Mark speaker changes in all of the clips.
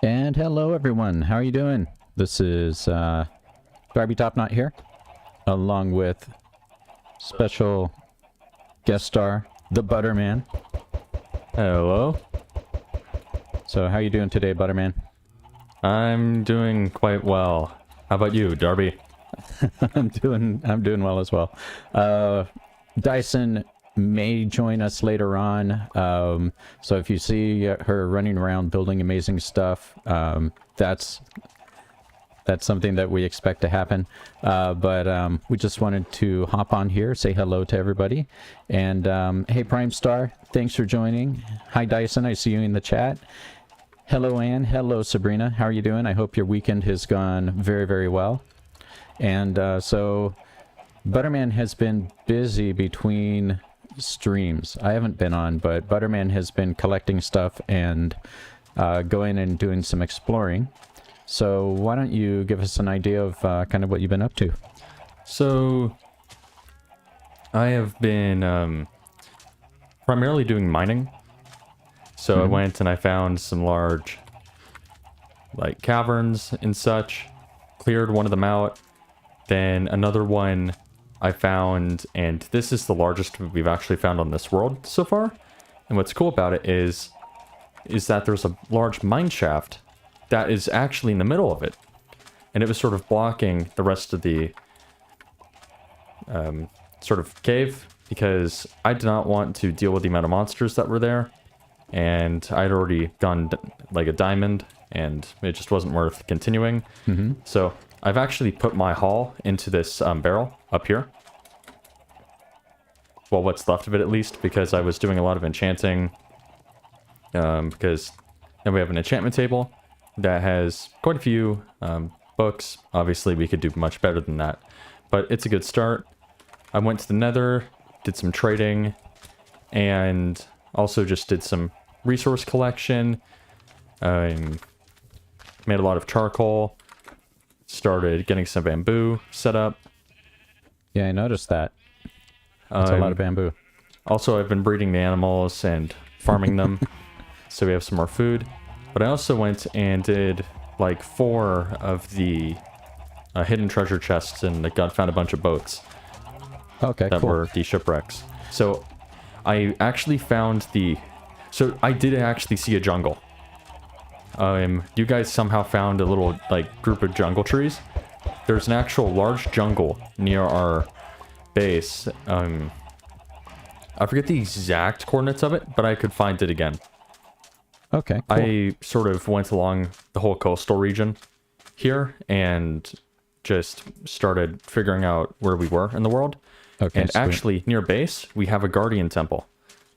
Speaker 1: And hello everyone, how are you doing? This is Darby Topknot here, along with special guest star, the ButterMan.
Speaker 2: Hello.
Speaker 1: So how are you doing today, ButterMan?
Speaker 2: I'm doing quite well. How about you, Darby?
Speaker 1: I'm doing well as well. Dyson may join us later on. So if you see her running around building amazing stuff, that's something that we expect to happen. But we just wanted to hop on here, say hello to everybody. And hey, Prime Star, thanks for joining. Hi, Dyson. I see you in the chat. Hello, Anne. Hello, Sabrina. How are you doing? I hope your weekend has gone very, very well. And so ButterMan has been busy between streams. I haven't been on, but ButterMan has been collecting stuff and going and doing some exploring. So why don't you give us an idea of kind of what you've been up to?
Speaker 2: So I have been primarily doing mining. So I went and I found some large like caverns and such, cleared one of them out. Then another one I found, and this is the largest we've actually found on this world so far. And what's cool about it is that there's a large mineshaft that is actually in the middle of it. And it was sort of blocking the rest of the sort of cave, because I did not want to deal with the amount of monsters that were there. And I'd already gone like a diamond, and it just wasn't worth continuing. So I've actually put my haul into this barrel up here. Well, what's left of it at least, because I was doing a lot of enchanting. Because then we have an enchantment table that has quite a few books. Obviously, we could do much better than that, but it's a good start. I went to the Nether, did some trading, and also just did some resource collection. Made a lot of charcoal. Started getting some bamboo set up.
Speaker 1: Yeah, I noticed that. That's a lot of bamboo.
Speaker 2: Also, I've been breeding the animals and farming them, so we have some more food. But I also went and did like 4 of the hidden treasure chests, and found a bunch of boats.
Speaker 1: Okay,
Speaker 2: that
Speaker 1: cool.
Speaker 2: were the shipwrecks. So I actually found so I did actually see a jungle. You guys somehow found a little like group of jungle trees. There's an actual large jungle near our base. I forget the exact coordinates of it, but I could find it again.
Speaker 1: Okay, cool.
Speaker 2: I sort of went along the whole coastal region here and just started figuring out where we were in the world.
Speaker 1: Okay,
Speaker 2: and
Speaker 1: sweet.
Speaker 2: actually, near base, we have a guardian temple.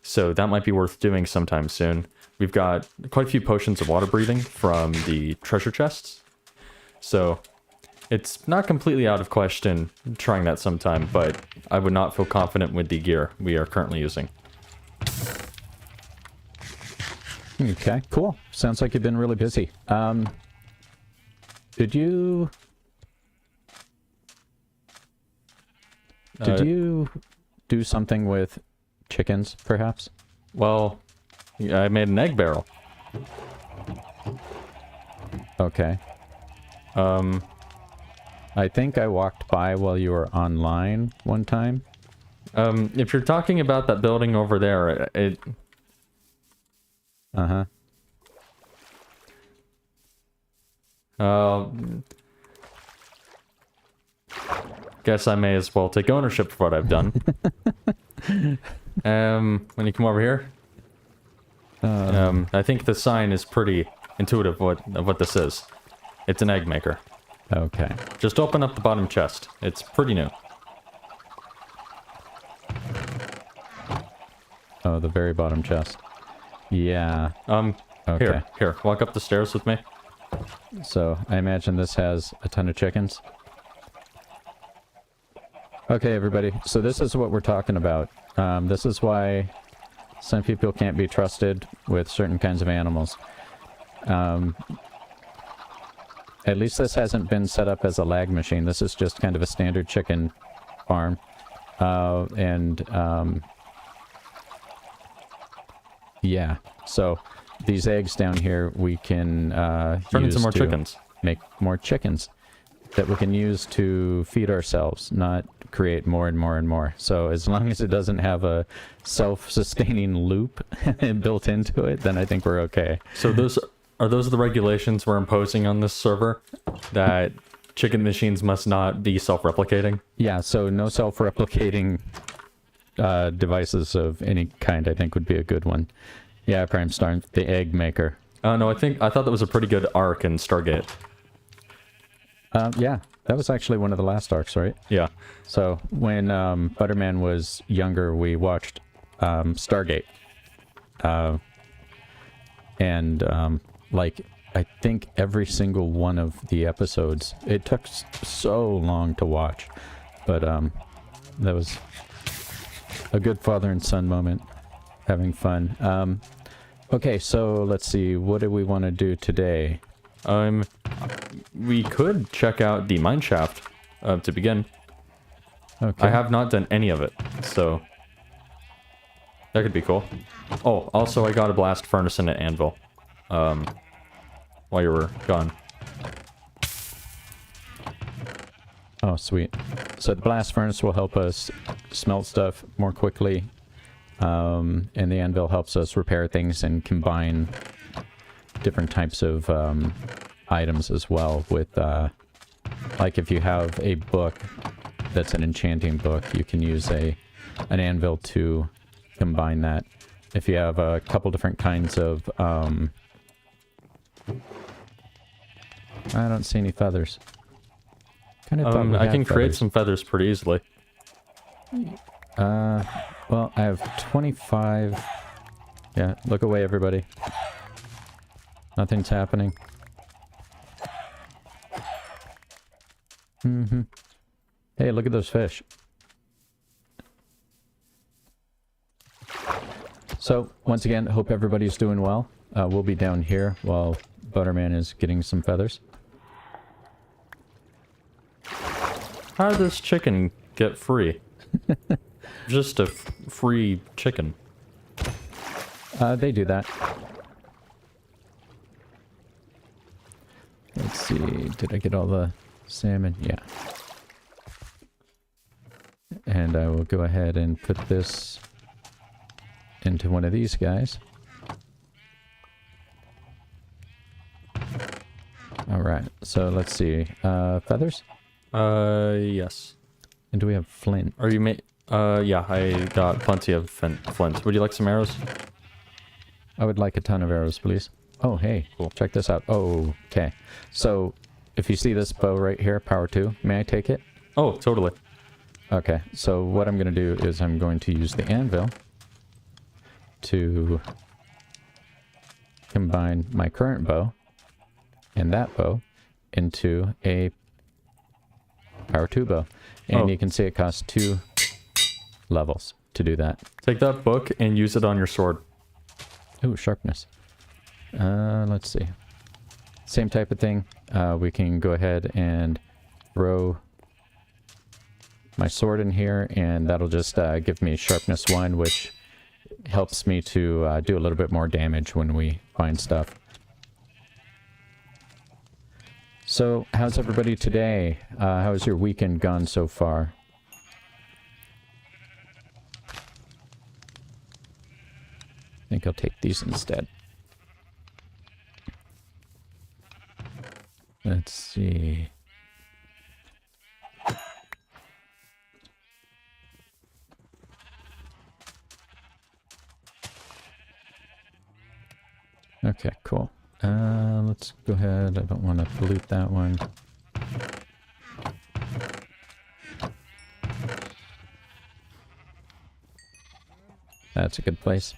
Speaker 2: So that might be worth doing sometime soon. We've got quite a few potions of water breathing from the treasure chests. So it's not completely out of question trying that sometime, but I would not feel confident with the gear we are currently using.
Speaker 1: Okay, cool. Sounds like you've been really busy. Did you do something with chickens, perhaps?
Speaker 2: Well, I made an egg barrel.
Speaker 1: Okay. I think I walked by while you were online one time.
Speaker 2: If you're talking about that building over there, it...
Speaker 1: Uh-huh.
Speaker 2: Guess I may as well take ownership of what I've done. When you come over here, I think the sign is pretty intuitive of what this is. It's an egg maker.
Speaker 1: Okay.
Speaker 2: Just open up the bottom chest. It's pretty new.
Speaker 1: Oh, the very bottom chest. Yeah. Okay.
Speaker 2: Here, walk up the stairs with me.
Speaker 1: So, I imagine this has a ton of chickens. Okay, everybody. So this is what we're talking about. This is why some people can't be trusted with certain kinds of animals. At least this hasn't been set up as a lag machine. This is just kind of a standard chicken farm. Yeah. So these eggs down here we can
Speaker 2: Turn
Speaker 1: use
Speaker 2: into more
Speaker 1: to
Speaker 2: chickens.
Speaker 1: make more chickens that we can use to feed ourselves, not create more and more and more. So as long as it doesn't have a self-sustaining loop built into it, then I think we're okay.
Speaker 2: So those the regulations we're imposing on this server? That chicken machines must not be self-replicating?
Speaker 1: Yeah, so no self-replicating devices of any kind, I think, would be a good one. Yeah, Prime Star, the egg maker.
Speaker 2: No, I thought that was a pretty good arc in Stargate.
Speaker 1: Yeah, that was actually one of the last arcs, right?
Speaker 2: Yeah.
Speaker 1: So when ButterMan was younger, we watched Stargate. Like, I think every single one of the episodes, it took so long to watch. But that was a good father and son moment, having fun. Okay, so let's see, what do we want to do today?
Speaker 2: We could check out the mineshaft to begin.
Speaker 1: Okay.
Speaker 2: I have not done any of it, so that could be cool. Oh, also I got a blast furnace and an anvil. While you were gone.
Speaker 1: Oh, sweet. So the blast furnace will help us smelt stuff more quickly, and the anvil helps us repair things and combine different types of items as well with, like if you have a book that's an enchanting book, you can use an anvil to combine that. If you have a couple different kinds of, I don't see any feathers.
Speaker 2: I can create some feathers pretty easily.
Speaker 1: Well, I have 25. Yeah, look away, everybody. Nothing's happening. Hey, look at those fish. So, once again, hope everybody's doing well. We'll be down here while ButterMan is getting some feathers.
Speaker 2: How did this chicken get free? Just a free chicken.
Speaker 1: They do that. Let's see, did I get all the salmon? Yeah. And I will go ahead and put this into one of these guys. Alright, so let's see. Feathers?
Speaker 2: Yes.
Speaker 1: And do we have flint?
Speaker 2: Are you yeah, I got plenty of flint. Would you like some arrows?
Speaker 1: I would like a ton of arrows, please. Oh, hey, cool. Check this out. Oh, okay. So, if you see this bow right here, power 2, may I take it?
Speaker 2: Oh, totally.
Speaker 1: Okay, so what I'm going to do is I'm going to use the anvil to combine my current bow and that bow into a power 2 bow. And you can see it costs 2 levels to do that.
Speaker 2: Take that book and use it on your sword.
Speaker 1: Ooh, sharpness. Let's see. Same type of thing. We can go ahead and throw my sword in here, and that'll just give me sharpness 1, which helps me to do a little bit more damage when we find stuff. So, how's everybody today? How's your weekend gone so far? I think I'll take these instead. Let's see. Okay, cool. Let's go ahead. I don't want to pollute that one. That's a good place.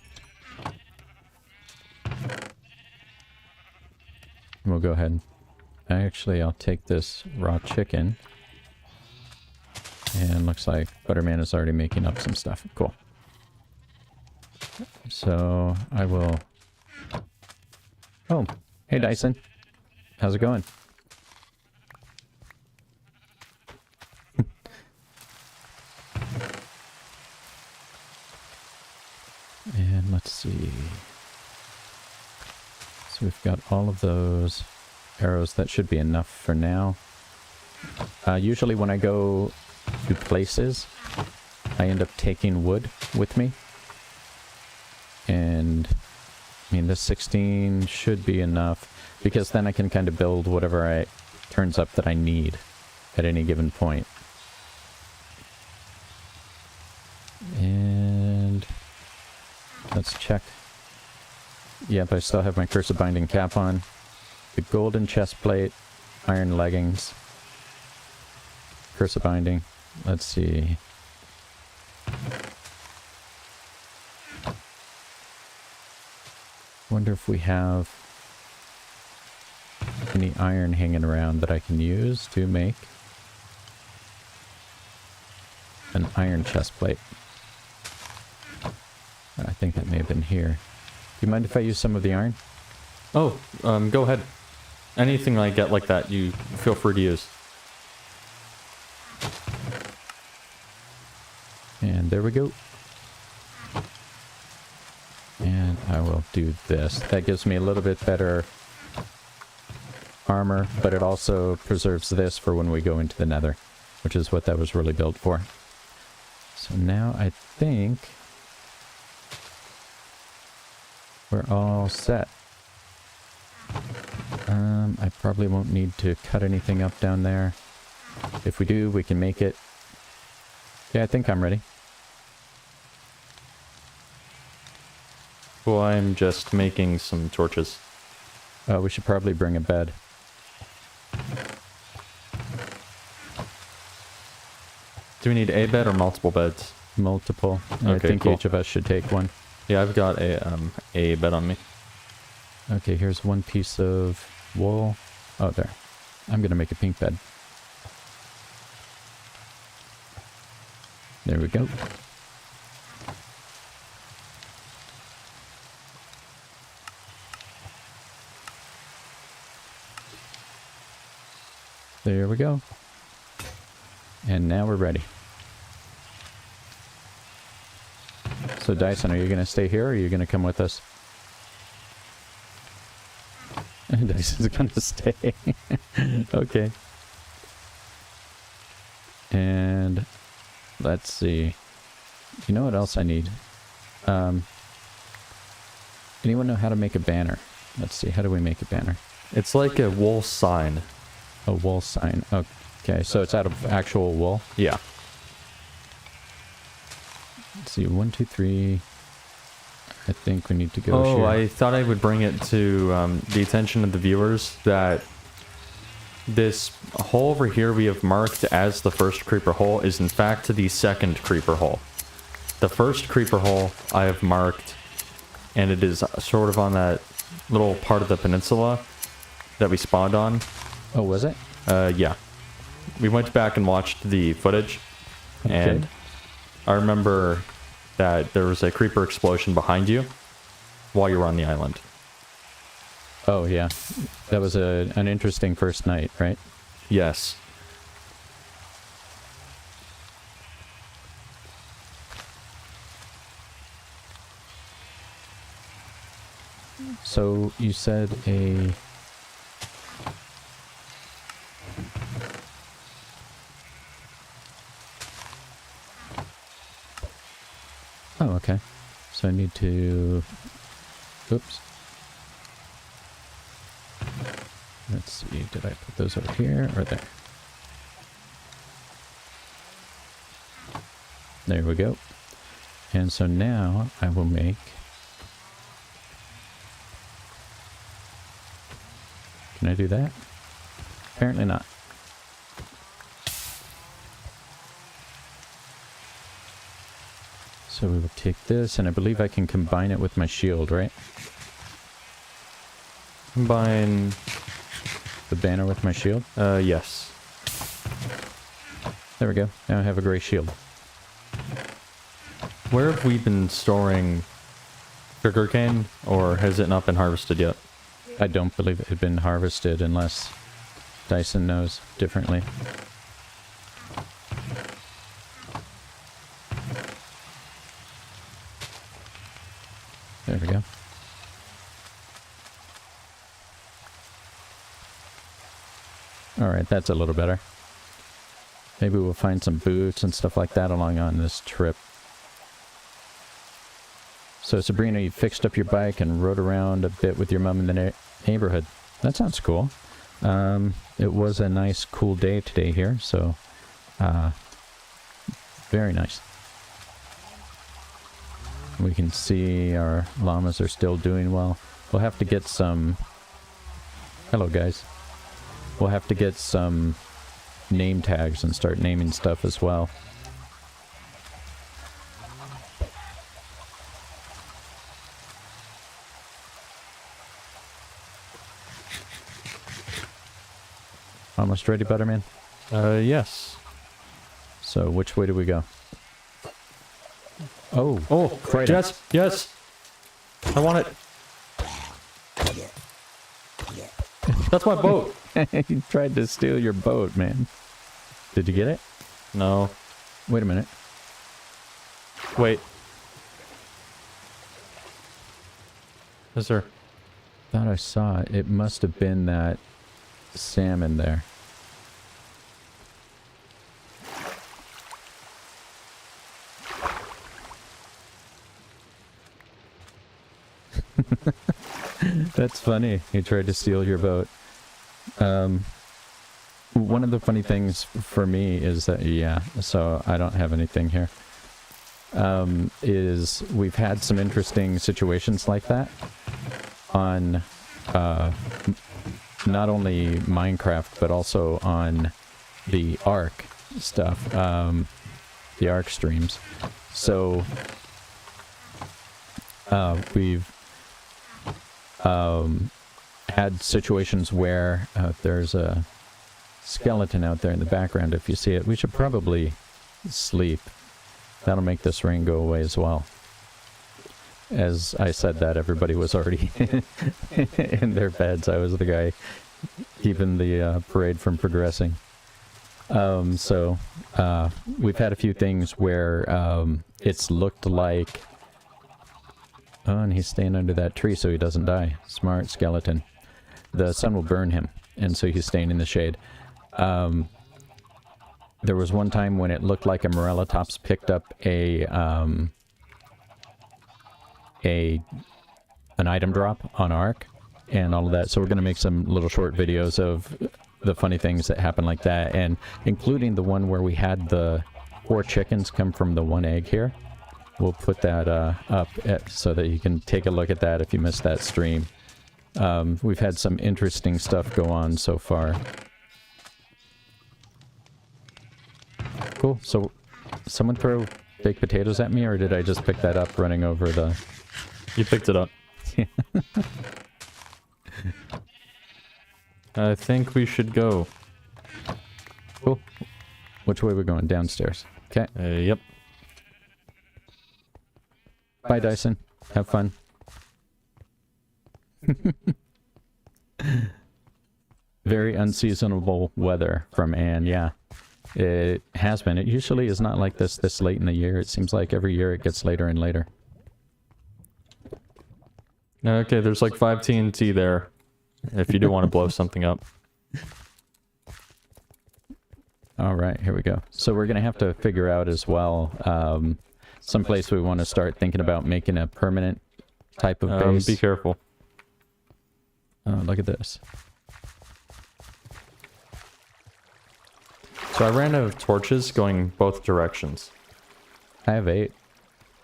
Speaker 1: We'll go ahead. Actually, I'll take this raw chicken. And looks like ButterMan is already making up some stuff. Cool. So, I will... Oh, hey Dyson. How's it going? And let's see. So we've got all of those arrows. That should be enough for now. Usually when I go to places, I end up taking wood with me. And, I mean, this 16 should be enough, because then I can kind of build whatever turns up that I need at any given point. And let's check. Yep, I still have my Curse of Binding cap on. The golden chest plate, iron leggings, Curse of Binding. Let's see. Wonder if we have any iron hanging around that I can use to make an iron chest plate. I think that may have been here. Do you mind if I use some of the iron?
Speaker 2: Oh, go ahead. Anything I get like that, you feel free to use.
Speaker 1: And there we go. And I will do this. That gives me a little bit better armor, but it also preserves this for when we go into the nether, which is what that was really built for. So now I think we're all set. I probably won't need to cut anything up down there. If we do, we can make it. Yeah, I think I'm ready.
Speaker 2: Well, I'm just making some torches.
Speaker 1: We should probably bring a bed.
Speaker 2: Do we need a bed or multiple beds?
Speaker 1: Multiple.
Speaker 2: Okay,
Speaker 1: I think
Speaker 2: cool.
Speaker 1: each of us should take one.
Speaker 2: Yeah, I've got a bed on me.
Speaker 1: Okay, here's one piece of wool. Oh, there. I'm gonna make a pink bed. There we go. There we go. And now we're ready. So Dyson, are you going to stay here or are you going to come with us? Dyson's going to stay. Okay. And let's see. You know what else I need? Anyone know how to make a banner? Let's see. How do we make a banner?
Speaker 2: It's like a wool sign.
Speaker 1: A wool sign. Okay, so it's out of actual wool.
Speaker 2: Yeah.
Speaker 1: Let's see. 1, 2, 3. I think we need to go
Speaker 2: Oh,
Speaker 1: here.
Speaker 2: I thought I would bring it to the attention of the viewers that this hole over here we have marked as the first creeper hole is in fact the second creeper hole. The first creeper hole I have marked, and it is sort of on that little part of the peninsula that we spawned on.
Speaker 1: Oh, was it?
Speaker 2: Yeah. We went back and watched the footage, and I remember that there was a creeper explosion behind you while you were on the island.
Speaker 1: Oh, yeah. That was an interesting first night, right?
Speaker 2: Yes.
Speaker 1: So you said a... Oh, okay. So I need to... Oops. Let's see, did I put those over here or there? There we go. And so now I will make... Can I do that? Apparently not. So we will take this, and I believe I can combine it with my shield, right?
Speaker 2: Combine
Speaker 1: The banner with my shield?
Speaker 2: yes.
Speaker 1: There we go. Now I have a gray shield.
Speaker 2: Where have we been storing sugarcane, or has it not been harvested yet?
Speaker 1: I don't believe it had been harvested unless Dyson knows differently. There we go. Alright, that's a little better. Maybe we'll find some boots and stuff like that along on this trip. So Sabrina, you fixed up your bike and rode around a bit with your mom in the neighborhood. That sounds cool. It was a nice, cool day today here, so very nice. We can see our llamas are still doing well. We'll have to get some... Hello, guys. We'll have to get some name tags and start naming stuff as well. Almost ready, Butterman?
Speaker 2: Yes.
Speaker 1: So, which way do we go? Oh, right.
Speaker 2: Yes, yes. I want it. That's my boat.
Speaker 1: He tried to steal your boat, man. Did you get it?
Speaker 2: No.
Speaker 1: Wait a minute.
Speaker 2: Wait. Is there?
Speaker 1: Thought I saw it. It must have been that salmon there. That's funny. He tried to steal your boat. One of the funny things for me is that, yeah, so I don't have anything here, is we've had some interesting situations like that on not only Minecraft, but also on the Ark stuff, the Ark streams. So we've had situations where there's a skeleton out there in the background. If you see it, we should probably sleep. That'll make this rain go away as well. As I said that, everybody was already in their beds. I was the guy keeping the parade from progressing. So we've had a few things where it's looked like... Oh, and he's staying under that tree so he doesn't die. Smart skeleton. The sun will burn him, and so he's staying in the shade. There was one time when it looked like a Morellatops picked up an item drop on Ark and all of that. So we're going to make some little short videos of the funny things that happen like that, and including the one where we had the 4 chickens come from the 1 egg here. We'll put that up so that you can take a look at that if you missed that stream. We've had some interesting stuff go on so far. Cool. So, someone throw baked potatoes at me, or did I just pick that up running over the...
Speaker 2: You picked it up. I think we should go.
Speaker 1: Cool. Which way are we going? Downstairs. Okay.
Speaker 2: Yep.
Speaker 1: Bye, Dyson. Have fun. Very unseasonable weather from Anne, yeah. It has been. It usually is not like this late in the year. It seems like every year it gets later and later.
Speaker 2: Okay, there's like 5 TNT there, if you do want to blow something up.
Speaker 1: Alright, here we go. So we're going to have to figure out as well, someplace we want to start thinking about making a permanent type of base.
Speaker 2: Be careful.
Speaker 1: Oh, look at this.
Speaker 2: So I ran out of torches going both directions.
Speaker 1: I have 8.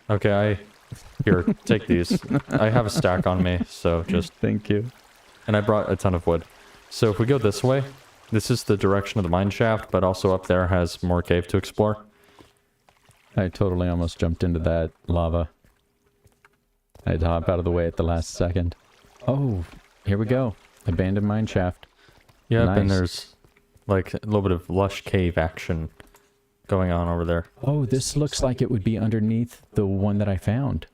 Speaker 2: Okay, Here, take these. I have a stack on me, so just...
Speaker 1: Thank you.
Speaker 2: And I brought a ton of wood. So if we go this way, this is the direction of the mine shaft, but also up there has more cave to explore.
Speaker 1: I totally almost jumped into that lava. I had to hop out of the way at the last second. Oh, here we go. Abandoned mine shaft.
Speaker 2: Yep,
Speaker 1: Nice.
Speaker 2: and there's like a little bit of lush cave action going on over there.
Speaker 1: Oh, this looks like it would be underneath the one that I found.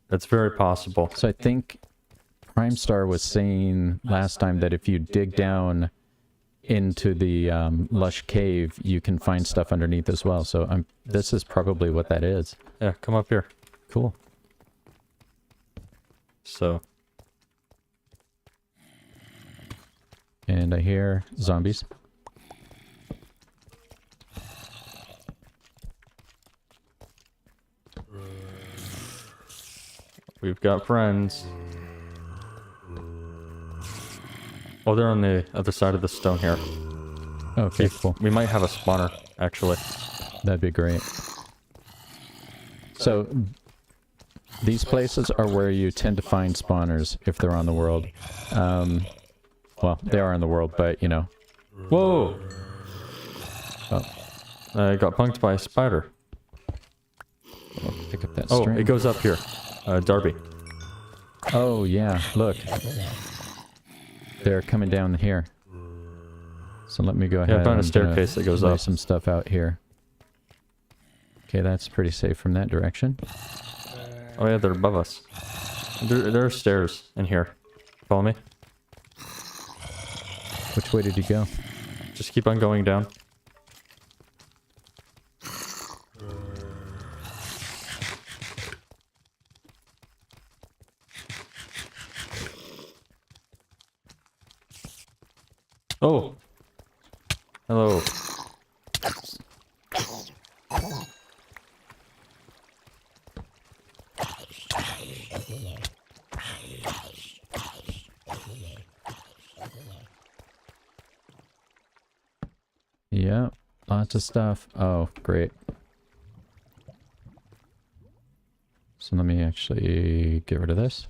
Speaker 2: That's very possible.
Speaker 1: So I think Prime Star was saying last time that if you dig down into the lush cave, you can find stuff underneath as well. So this is probably what that is.
Speaker 2: Yeah, come up here.
Speaker 1: Cool.
Speaker 2: So...
Speaker 1: And I hear zombies.
Speaker 2: We've got friends. Oh, they're on the other side of the stone here.
Speaker 1: Okay, cool.
Speaker 2: We might have a spawner, actually.
Speaker 1: That'd be great. So, these places are where you tend to find spawners if they're on the world. Well, they are on the world, but, you know.
Speaker 2: Whoa!
Speaker 1: Oh,
Speaker 2: I got punked by a spider.
Speaker 1: pick up that
Speaker 2: Oh,
Speaker 1: string.
Speaker 2: it goes up here. Darby.
Speaker 1: Oh, yeah, look. They're coming down here. So let me go ahead
Speaker 2: Yeah, I found a
Speaker 1: and,
Speaker 2: staircase that goes
Speaker 1: lay
Speaker 2: up.
Speaker 1: some stuff out here. Okay, that's pretty safe from that direction.
Speaker 2: Oh yeah, they're above us. There are stairs in here. Follow me.
Speaker 1: Which way did you go?
Speaker 2: Just keep on going down. Oh! Hello.
Speaker 1: Yeah, lots of stuff. Oh, great. So let me actually get rid of this.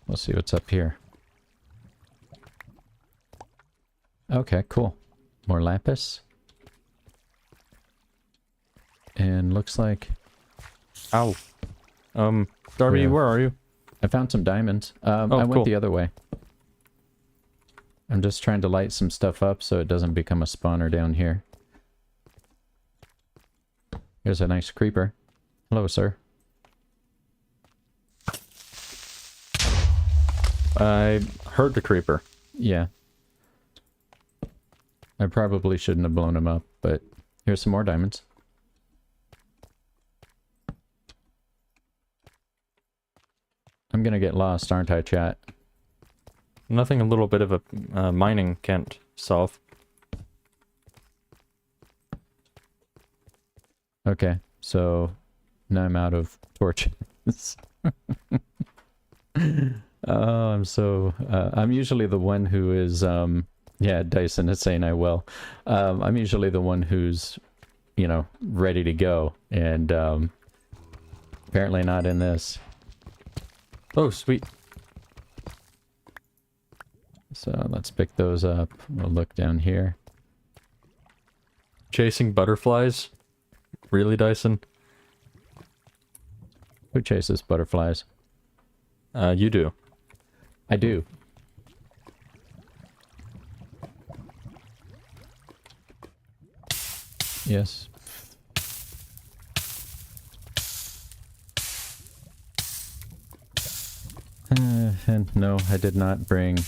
Speaker 1: We'll see what's up here. Okay, cool. More lapis. And looks like...
Speaker 2: Ow. Darby,
Speaker 1: Yeah.
Speaker 2: where are you?
Speaker 1: I found some diamonds. I
Speaker 2: cool.
Speaker 1: went the other way. I'm just trying to light some stuff up so it doesn't become a spawner down here. Here's a nice creeper. Hello, sir.
Speaker 2: I hurt the creeper.
Speaker 1: Yeah. I probably shouldn't have blown him up, but here's some more diamonds. I'm gonna get lost, aren't I, chat?
Speaker 2: Nothing a little bit of a mining can't solve.
Speaker 1: Okay, so now I'm out of torches. Oh, I'm so... I'm usually the one who is... yeah, Dyson is saying I will. I'm usually the one who's, you know, ready to go. And apparently not in this.
Speaker 2: Oh, sweet.
Speaker 1: So let's pick those up. We'll look down here.
Speaker 2: Chasing butterflies? Really, Dyson?
Speaker 1: Who chases butterflies?
Speaker 2: You do.
Speaker 1: I do. Yes. And no, I did not bring...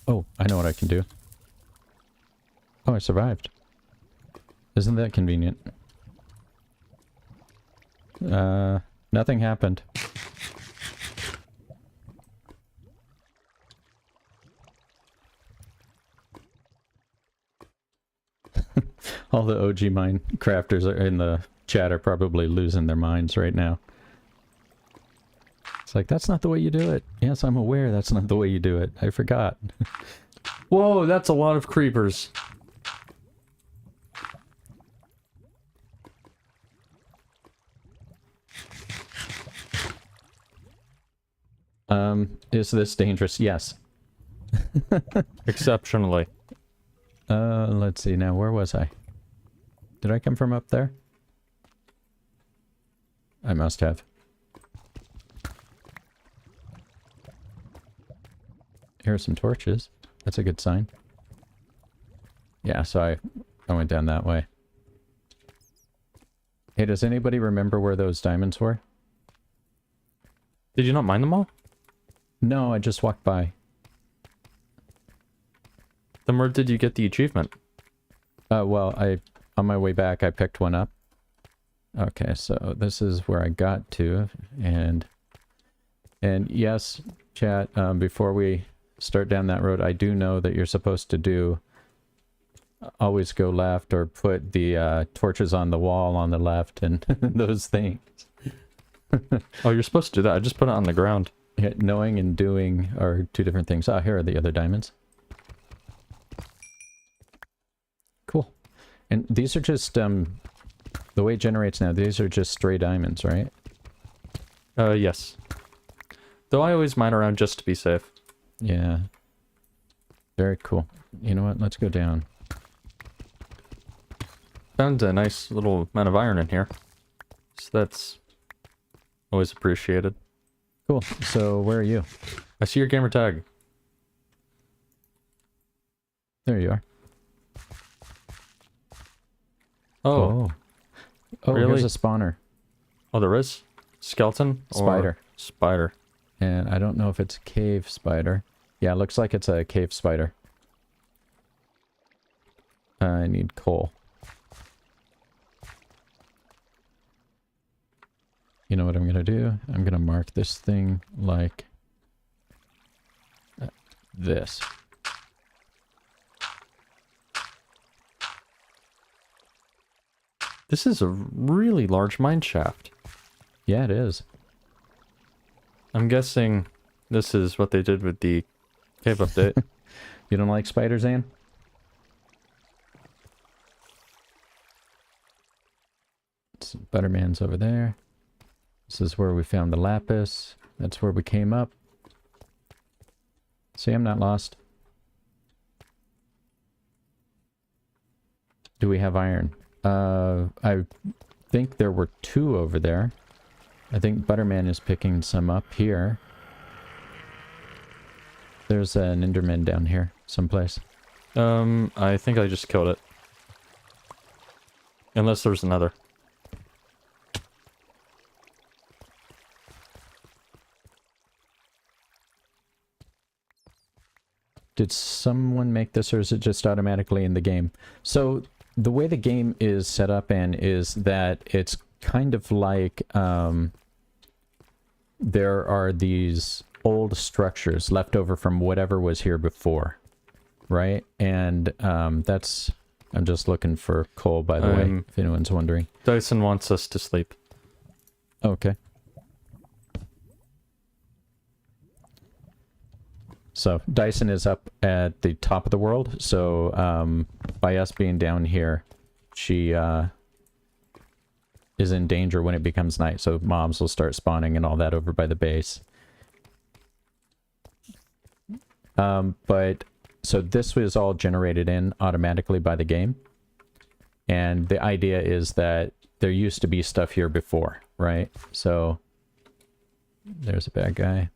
Speaker 1: Oh, I know what I can do. Oh, I survived. Isn't that convenient? Nothing happened. All the OG Minecrafters are in the chat are probably losing their minds right now. It's like, that's not the way you do it. Yes, I'm aware that's not the way you do it. I forgot.
Speaker 2: Whoa, that's a lot of creepers.
Speaker 1: Is this dangerous? Yes.
Speaker 2: Exceptionally.
Speaker 1: Let's see now. Where was I? Did I come from up there? I must have. Here are some torches. That's a good sign. Yeah, so I went down that way. Hey, does anybody remember where those diamonds were?
Speaker 2: Did you not mine them all?
Speaker 1: No, I just walked by.
Speaker 2: Then where did you get the achievement?
Speaker 1: Well, on my way back, I picked one up. Okay, so this is where I got to, and yes, chat, before we start down that road, I do know that you're supposed to do always go left or put the torches on the wall on the left and those things.
Speaker 2: Oh, you're supposed to do that. I just put it on the ground.
Speaker 1: Yeah, knowing and doing are two different things. Ah, here are the other diamonds. Cool. And these are just, the way it generates now, these are just stray diamonds, right?
Speaker 2: Yes. Though I always mine around just to be safe.
Speaker 1: Yeah. Very cool. You know what? Let's go down.
Speaker 2: Found a nice little amount of iron in here. So that's always appreciated.
Speaker 1: Cool. So where are you?
Speaker 2: I see your gamer tag.
Speaker 1: There you are.
Speaker 2: Oh.
Speaker 1: Oh,
Speaker 2: really?
Speaker 1: here's a spawner.
Speaker 2: Oh, there is? Skeleton?
Speaker 1: Spider.
Speaker 2: Spider.
Speaker 1: And I don't know if it's a cave spider. Yeah, it looks like it's a cave spider. I need coal. You know what I'm gonna do? I'm gonna mark this thing like this.
Speaker 2: This is a really large mine shaft.
Speaker 1: Yeah, it is.
Speaker 2: I'm guessing this is what they did with the cave update.
Speaker 1: You don't like spiders, Ann? ButterMan's over there. This is where we found the lapis. That's where we came up. See, I'm not lost. Do we have iron? I think there were 2 over there. I think ButterMan is picking some up here. There's an Enderman down here, someplace.
Speaker 2: I think I just killed it. Unless there's another.
Speaker 1: Did someone make this, or is it just automatically in the game? So the way the game is set up, and is that it's kind of like there are these old structures left over from whatever was here before, right? And that's... I'm just looking for coal, by the way, if anyone's wondering.
Speaker 2: Dyson wants us to sleep.
Speaker 1: Okay. So Dyson is up at the top of the world, so by us being down here, she is in danger when it becomes night, so mobs will start spawning and all that over by the base. But so this was all generated in automatically by the game, and the idea is that there used to be stuff here before, right? So there's a bad guy.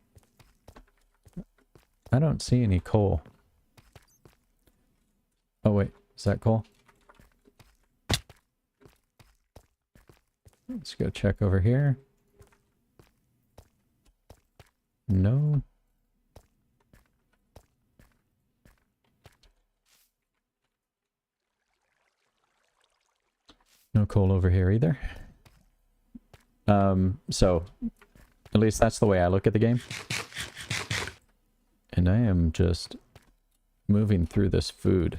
Speaker 1: I don't see any coal. Oh wait, is that coal? Let's go check over here. No. No coal over here either. So at least that's the way I look at the game. And I am just moving through this food.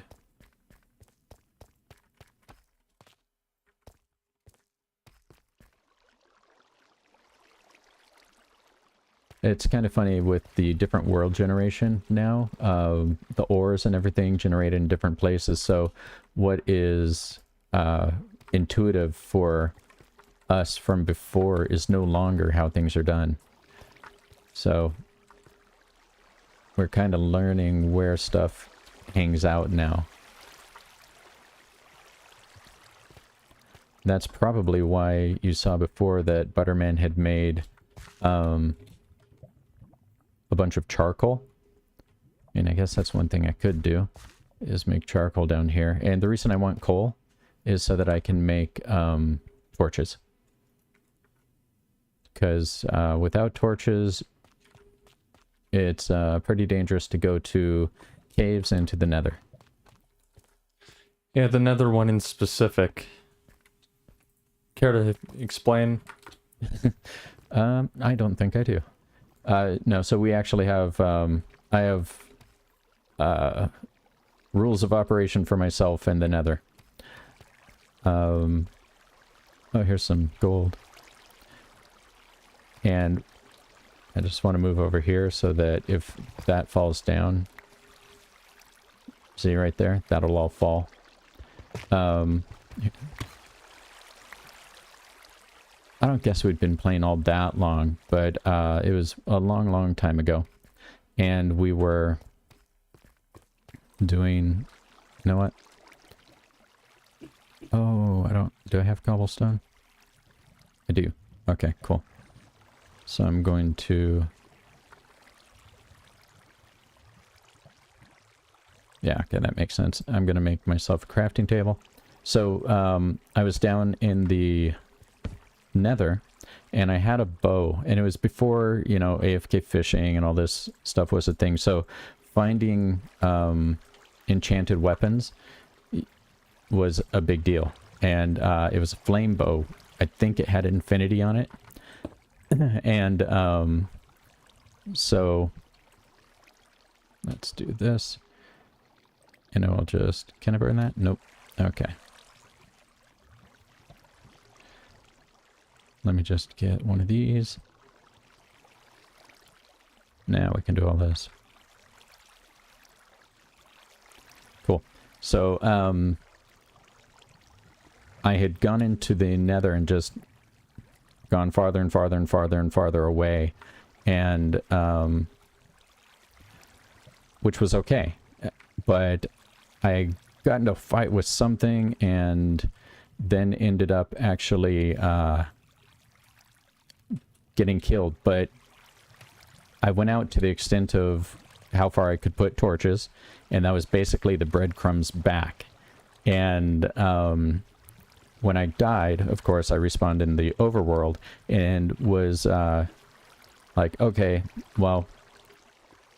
Speaker 1: It's kind of funny with the different world generation now. The ores and everything generated in different places. So what is intuitive for us from before is no longer how things are done. So we're kind of learning where stuff hangs out now. That's probably why you saw before that ButterMan had made a bunch of charcoal. And I guess that's one thing I could do, is make charcoal down here. And the reason I want coal is so that I can make torches. Because without torches, it's pretty dangerous to go to caves and to the nether.
Speaker 2: Yeah, the nether one in specific Care to explain?
Speaker 1: I don't think I do. No, so we actually have, I have, rules of operation for myself and the Nether. Oh, here's some gold. And I just want to move over here so that if that falls down, see right there, that'll all fall. I don't guess we'd been playing all that long, but it was a long, long time ago. And we were doing... You know what? Oh, I don't... Do I have cobblestone? I do. Okay, cool. So I'm going to... Yeah, okay, that makes sense. I'm going to make myself a crafting table. So, I was down in the Nether, and I had a bow, and it was before, you know, AFK fishing and all this stuff was a thing. So, finding enchanted weapons was a big deal. And it was a flame bow. I think it had infinity on it. And so let's do this. And I'll just... Can I burn that? Nope. Okay. Let me just get one of these. Now we can do all this. Cool. So, I had gone into the Nether and just gone farther and farther and farther and farther away. And, which was okay. But I got into a fight with something and then ended up actually, getting killed. But I went out to the extent of how far I could put torches, and that was basically the breadcrumbs back. And when I died, of course, I respawned in the overworld and was like, okay, well,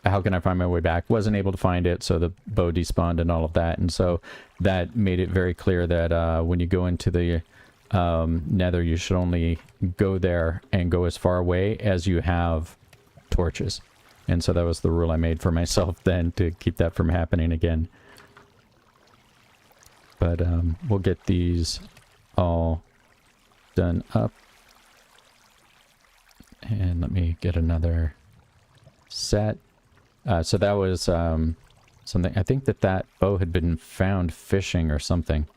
Speaker 1: how can I find my way back? Wasn't able to find it, so the bow despawned and all of that. And so that made it very clear that when you go into the Nether, you should only go there and go as far away as you have torches. And so that was the rule I made for myself then, to keep that from happening again. But we'll get these all done up. And let me get another set. So that was something... I think that bow had been found fishing or something.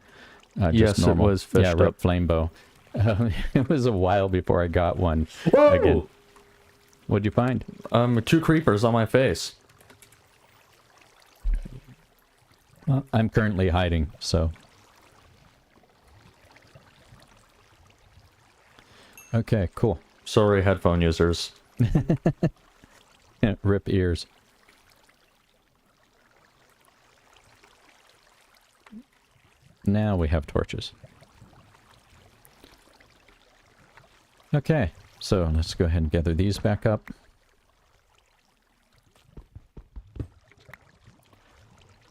Speaker 2: Yes, it was fished
Speaker 1: up. Right, flame bow. It was a while before I got one.
Speaker 2: Whoa!
Speaker 1: Again. What'd you find?
Speaker 2: 2 creepers on my face.
Speaker 1: Well, I'm currently hiding, so... Okay, cool.
Speaker 2: Sorry, headphone users.
Speaker 1: Rip ears. Now we have torches. Okay, so let's go ahead and gather these back up.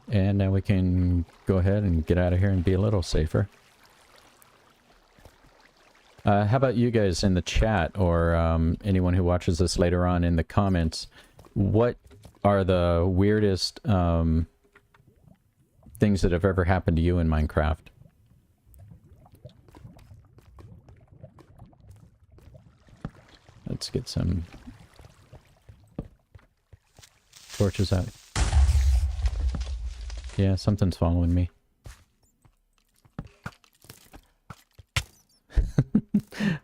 Speaker 1: And now we can go ahead and get out of here and be a little safer. How about you guys in the chat, or anyone who watches this later on in the comments? What are the weirdest things that have ever happened to you in Minecraft? Let's get some torches out. Yeah, something's following me.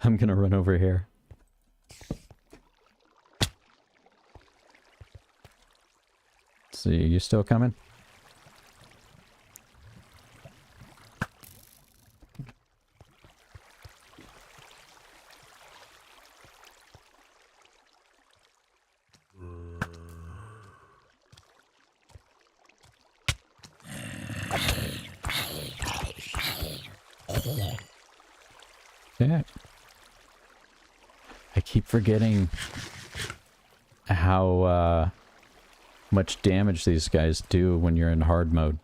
Speaker 1: I'm gonna run over here. Let's see, you still coming? Yeah. I keep forgetting how much damage these guys do when you're in hard mode.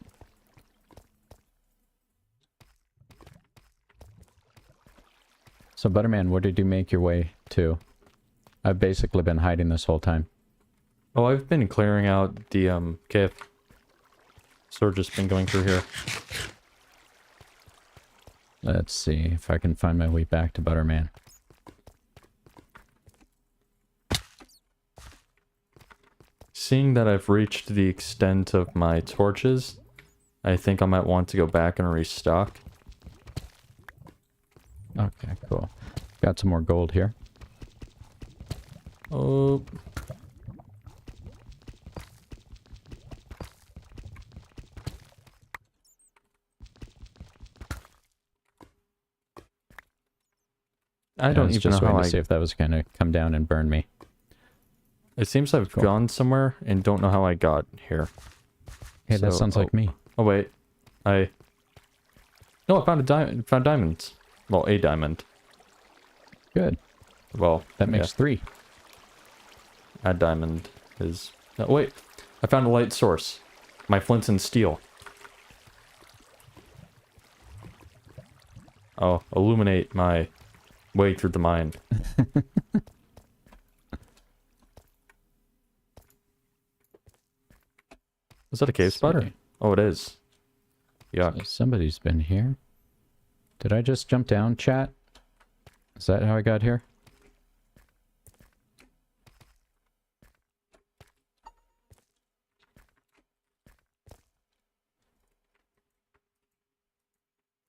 Speaker 1: So, Butterman, where did you make your way to? I've basically been hiding this whole time.
Speaker 2: Oh, I've been clearing out the cave. So we've just been going through here.
Speaker 1: Let's see if I can find my way back to Butterman.
Speaker 2: Seeing that I've reached the extent of my torches, I think I might want to go back and restock.
Speaker 1: Okay, cool. Got some more gold here.
Speaker 2: Oh. I don't even
Speaker 1: just
Speaker 2: know how
Speaker 1: waiting to see if that was going to come down and burn me.
Speaker 2: It seems I've gone somewhere and don't know how I got here.
Speaker 1: Hey, that sounds like me.
Speaker 2: Oh wait, no, I found a diamond. Found diamonds. Well, a diamond.
Speaker 1: Good.
Speaker 2: Well,
Speaker 1: that makes 3.
Speaker 2: A diamond is. Oh, wait, I found a light source. My flint and steel. Oh, illuminate my way through the mine. Is that a cave spider? Oh, it is. Yuck.
Speaker 1: So somebody's been here. Did I just jump down, chat? Is that how I got here?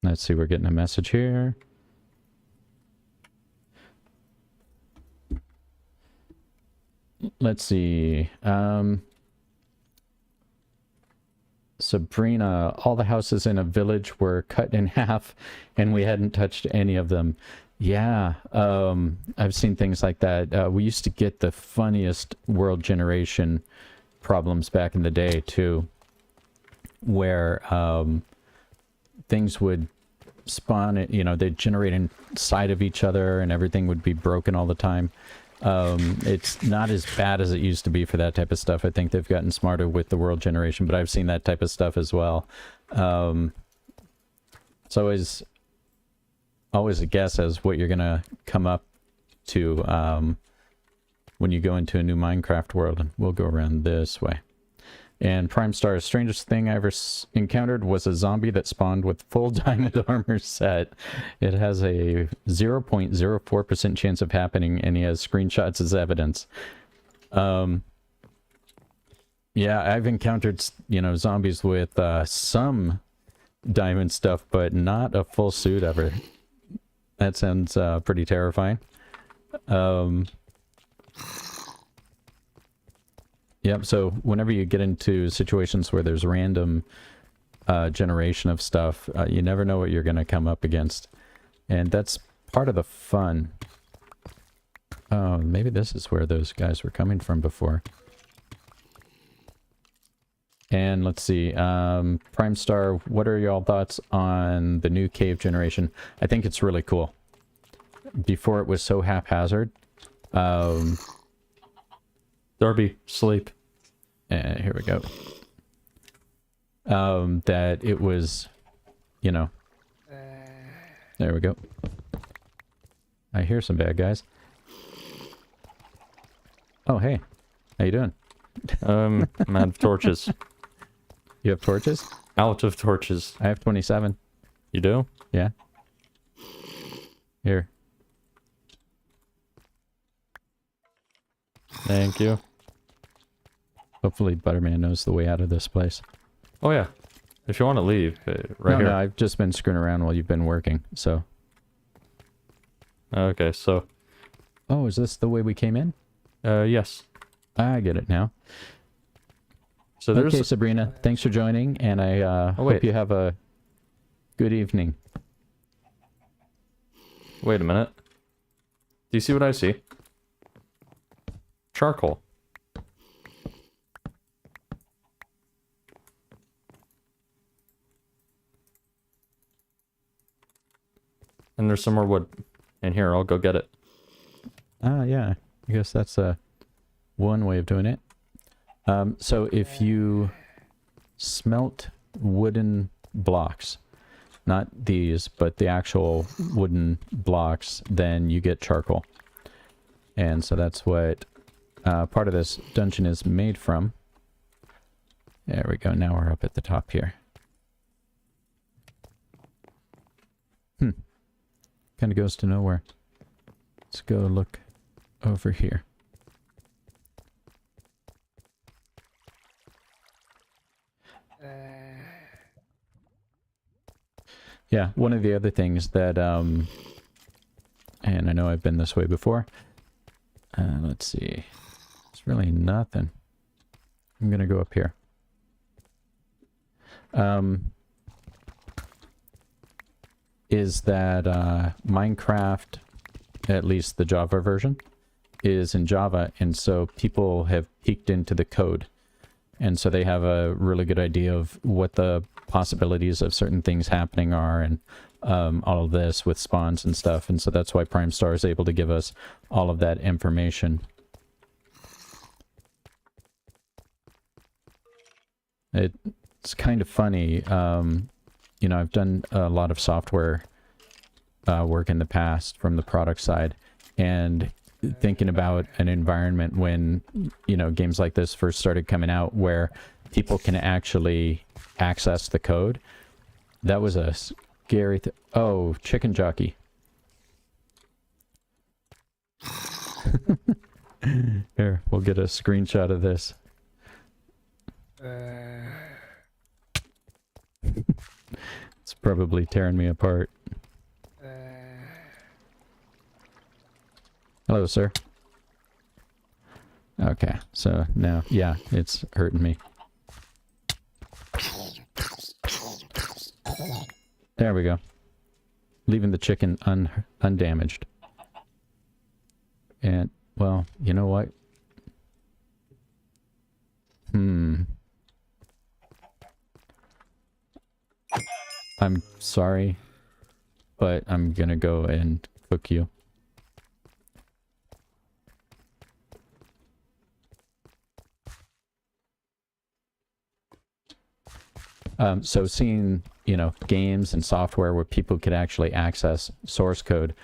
Speaker 1: Let's see, we're getting a message here. Let's see. Sabrina, all the houses in a village were cut in half and we hadn't touched any of them. Yeah, I've seen things like that. We used to get the funniest world generation problems back in the day too, where things would spawn, you know, they'd generate inside of each other and everything would be broken all the time. It's not as bad as it used to be for that type of stuff. I think they've gotten smarter with the world generation, but I've seen that type of stuff as well. It's always a guess as what you're gonna come up to when you go into a new Minecraft world. And we'll go around this way. And Prime Star, strangest thing I ever encountered was a zombie that spawned with full diamond armor set. It has a 0.04% chance of happening, and he has screenshots as evidence. Yeah, I've encountered, you know, zombies with some diamond stuff, but not a full suit ever. That sounds pretty terrifying. Yep, so whenever you get into situations where there's random generation of stuff, you never know what you're going to come up against. And that's part of the fun. Oh, maybe this is where those guys were coming from before. And let's see, Prime Star, what are y'all thoughts on the new cave generation? I think it's really cool. Before it was so haphazard.
Speaker 2: Darby, sleep.
Speaker 1: Here we go. That it was, you know. There we go. I hear some bad guys. Oh, hey. How you doing?
Speaker 2: I'm out of torches.
Speaker 1: You have torches?
Speaker 2: Out of torches.
Speaker 1: I have 27.
Speaker 2: You do?
Speaker 1: Yeah. Here.
Speaker 2: Thank you.
Speaker 1: Hopefully Butterman knows the way out of this place.
Speaker 2: Oh yeah. If you want to leave, right here.
Speaker 1: No, I've just been screwing around while you've been working, so.
Speaker 2: Okay, so.
Speaker 1: Oh, is this the way we came in?
Speaker 2: Yes.
Speaker 1: I get it now.
Speaker 2: So there's...
Speaker 1: Okay, Sabrina, thanks for joining, and I hope you have a good evening.
Speaker 2: Wait a minute. Do you see what I see? Charcoal. And there's some more wood in here. I'll go get it.
Speaker 1: Ah, yeah. I guess that's one way of doing it. So if you smelt wooden blocks, not these, but the actual wooden blocks, then you get charcoal. And so that's what part of this dungeon is made from. There we go. Now we're up at the top here. Kind of goes to nowhere. Let's go look over here. Yeah, one of the other things that, and I know I've been this way before. Let's see. It's really nothing. I'm gonna go up here. Is that Minecraft, at least the Java version, is in Java, and so people have peeked into the code. And so they have a really good idea of what the possibilities of certain things happening are, and all of this with spawns and stuff. And so that's why Primestar is able to give us all of that information. It's kind of funny. You know, I've done a lot of software work in the past from the product side, and thinking about an environment when, you know, games like this first started coming out where people can actually access the code. That was a scary oh, chicken jockey. Here, we'll get a screenshot of this. It's probably tearing me apart. Hello, sir. Okay, so now, yeah, it's hurting me. There we go. Leaving the chicken undamaged. And, well, you know what? I'm sorry, but I'm gonna go and cook you. So seeing, you know, games and software where people could actually access source code,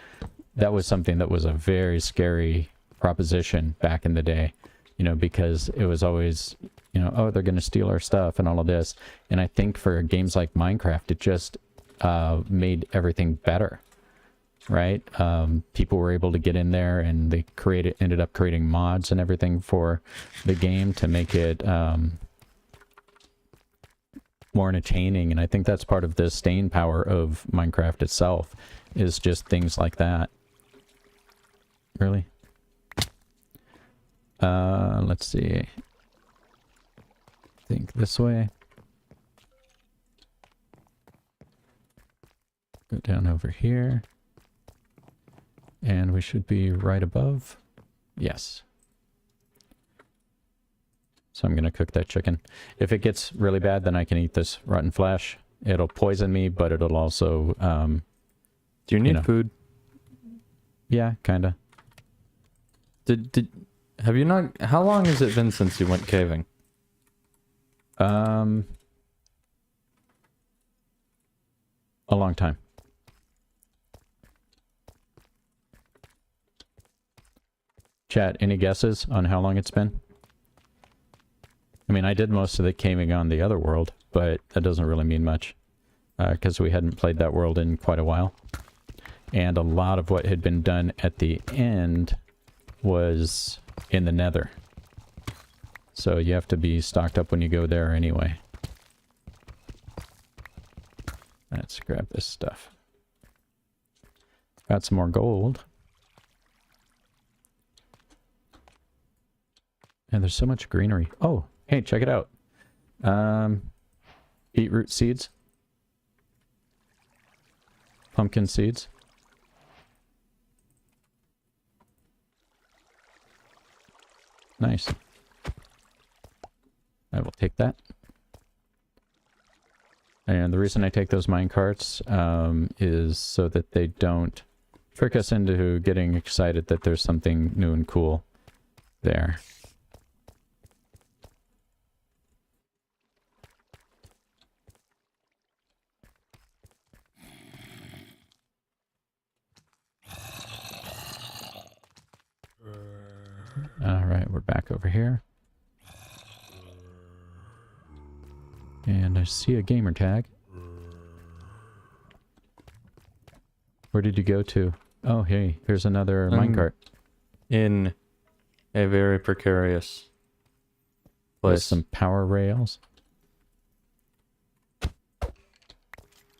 Speaker 1: that was something that was a very scary proposition back in the day, you know, because it was always, you know, oh, they're going to steal our stuff and all of this. And I think for games like Minecraft, it just made everything better, right? People were able to get in there, and they ended up creating mods and everything for the game to make it more entertaining. And I think that's part of the staying power of Minecraft itself, is just things like that. Really? Let's see. I think this way. Go down over here. And we should be right above. Yes. So I'm going to cook that chicken. If it gets really bad, then I can eat this rotten flesh. It'll poison me, but it'll also...
Speaker 2: Do you need food?
Speaker 1: Yeah, kind of.
Speaker 2: Have you not... How long has it been since you went caving?
Speaker 1: A long time. Chat, any guesses on how long it's been? I mean, I did most of the caving on the other world, but that doesn't really mean much, because we hadn't played that world in quite a while. And a lot of what had been done at the end was in the Nether. So you have to be stocked up when you go there anyway. Let's grab this stuff. Got some more gold. And there's so much greenery. Oh, hey, check it out. Beetroot seeds. Pumpkin seeds. Nice. I will take that. And the reason I take those mine carts is so that they don't trick us into getting excited that there's something new and cool there. back over here. And I see a gamer tag. Where did you go to? Oh, hey, here's another minecart.
Speaker 2: In a very precarious
Speaker 1: With
Speaker 2: place.
Speaker 1: some power rails.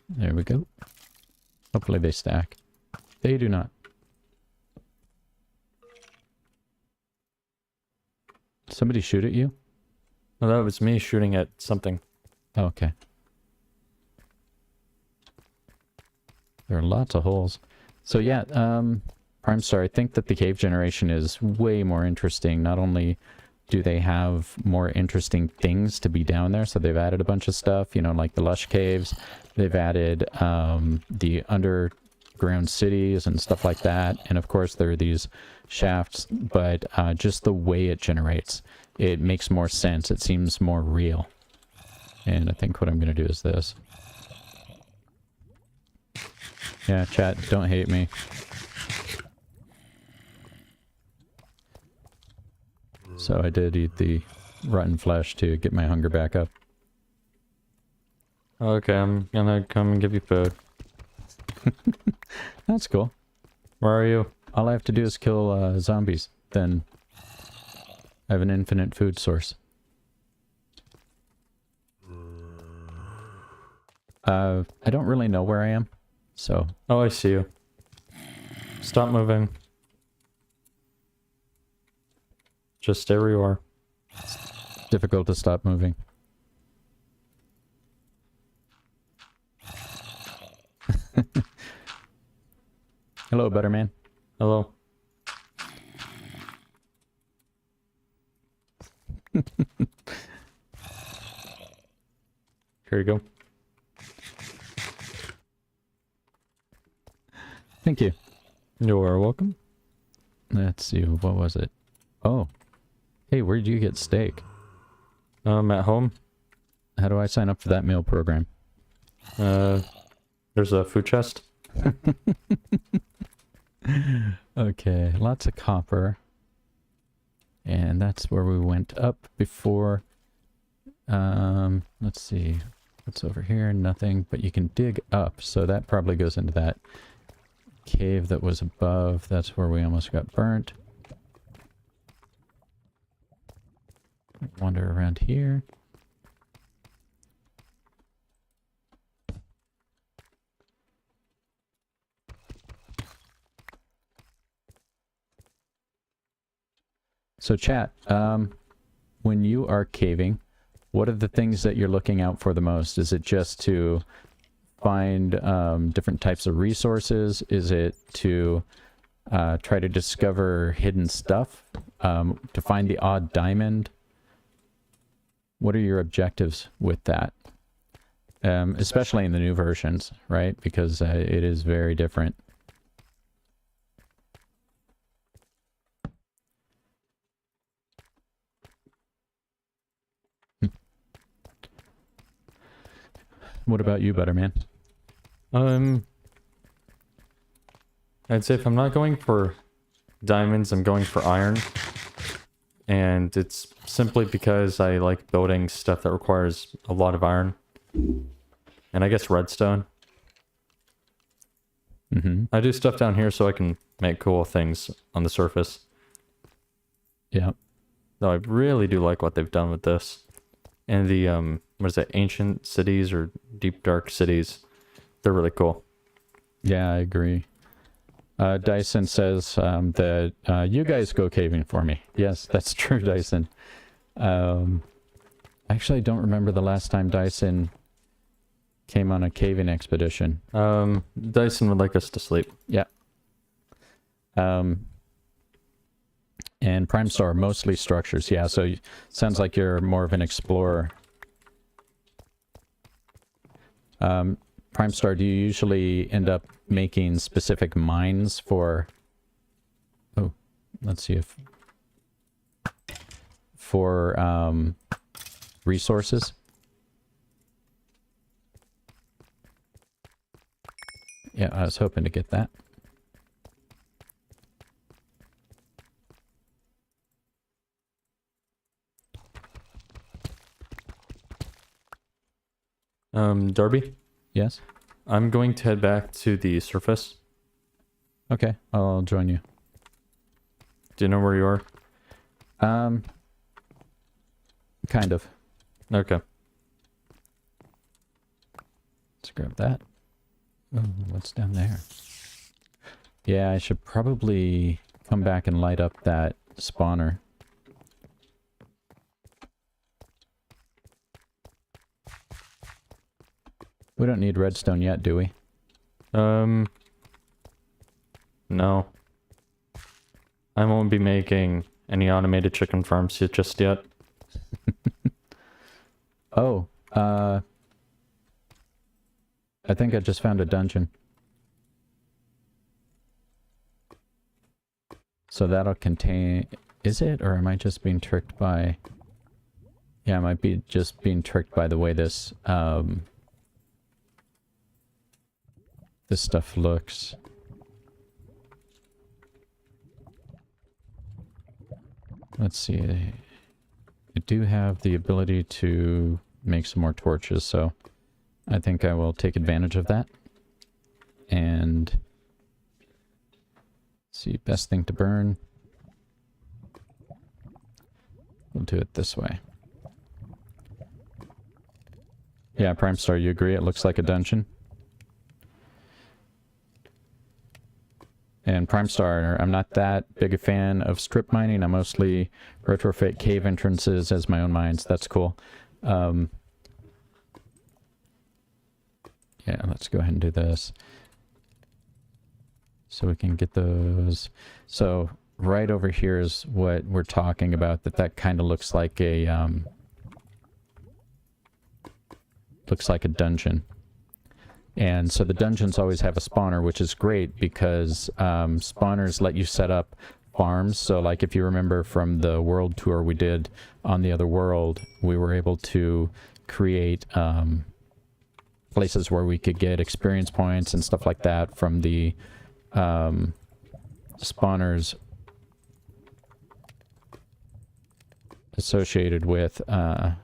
Speaker 1: There we go. Hopefully they stack. They do not. Somebody shoot at you?
Speaker 2: No, that was me shooting at something.
Speaker 1: Oh, okay. There are lots of holes. So yeah, Prime Star, I think that the cave generation is way more interesting. Not only do they have more interesting things to be down there, so they've added a bunch of stuff, you know, like the lush caves. They've added the underground cities and stuff like that. And of course there are these shafts, but just the way it generates, it makes more sense. It seems more real. And I think what I'm going to do is this. Yeah, chat, don't hate me. So I did eat the rotten flesh to get my hunger back up.
Speaker 2: Okay, I'm gonna come and give you food.
Speaker 1: That's cool.
Speaker 2: Where are you?
Speaker 1: All I have to do is kill zombies. Then I have an infinite food source. I don't really know where I am, so...
Speaker 2: Oh, I see you. Stop moving. Just stay where you are.
Speaker 1: difficult to stop moving. Hello, ButterMan.
Speaker 2: Hello. Here you go.
Speaker 1: Thank you.
Speaker 2: You are welcome.
Speaker 1: Let's see, what was it? Oh. Hey, where did you get steak?
Speaker 2: At home.
Speaker 1: How do I sign up for that meal program?
Speaker 2: There's a food chest.
Speaker 1: Okay, lots of copper. And that's where we went up before. Let's see. What's over here? Nothing, but you can dig up. So that probably goes into that cave that was above. That's where we almost got burnt. Wander around here. So chat, when you are caving, what are the things that you're looking out for the most? Is it just to find different types of resources? Is it to try to discover hidden stuff? To find the odd diamond? What are your objectives with that? Especially in the new versions, right? Because it is very different. What about you, ButterMan?
Speaker 2: I'd say if I'm not going for diamonds, I'm going for iron. And it's simply because I like building stuff that requires a lot of iron. And I guess redstone.
Speaker 1: Mm-hmm.
Speaker 2: I do stuff down here so I can make cool things on the surface.
Speaker 1: Yeah.
Speaker 2: Though I really do like what they've done with this. And the, what is it, ancient cities or deep dark cities. They're really cool.
Speaker 1: Yeah, I agree. Dyson says that you guys go caving for me. Yes, that's true, Dyson. Actually, I don't remember the last time Dyson came on a caving expedition.
Speaker 2: Dyson would like us to sleep.
Speaker 1: Yeah. And Prime Star, mostly structures. Yeah, so sounds like you're more of an explorer. Prime Star, do you usually end up making specific mines for... Oh, let's see if... For resources? Yeah, I was hoping to get that.
Speaker 2: Darby,
Speaker 1: Yes?
Speaker 2: I'm going to head back to the surface.
Speaker 1: Okay, I'll join you.
Speaker 2: Do you know where you are?
Speaker 1: Kind of.
Speaker 2: Okay.
Speaker 1: Let's grab that. Oh, what's down there? Yeah, I should probably come back and light up that spawner. We don't need redstone yet, do we?
Speaker 2: No. I won't be making any automated chicken farms just yet.
Speaker 1: Oh, I think I just found a dungeon. So that'll contain... Is it? Or am I just being tricked by... Yeah, I might be just being tricked by the way this, this stuff looks. Let's see. I do have the ability to make some more torches, so I think I will take advantage of that. And see, best thing to burn. We'll do it this way. Yeah, Prime Star, you agree? It looks like a dungeon. And Prime Star, I'm not that big a fan of strip mining. I mostly retrofit cave entrances as my own mines. That's cool. Yeah, let's go ahead and do this. So we can get those. So right over here is what we're talking about. That kind of looks like a dungeon. And so the dungeons always have a spawner, which is great because spawners let you set up farms. So like if you remember from the world tour we did on the other world, we were able to create places where we could get experience points and stuff like that from the spawners associated with, yeah,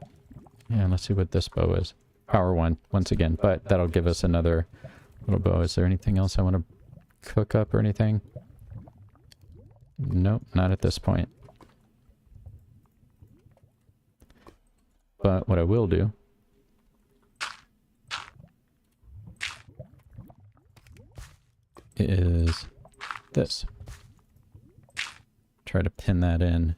Speaker 1: let's see what this bow is. Power 1, once again, but that'll give us another little bow. Is there anything else I want to cook up or anything? Nope, not at this point. But what I will do is this. Try to pin that in.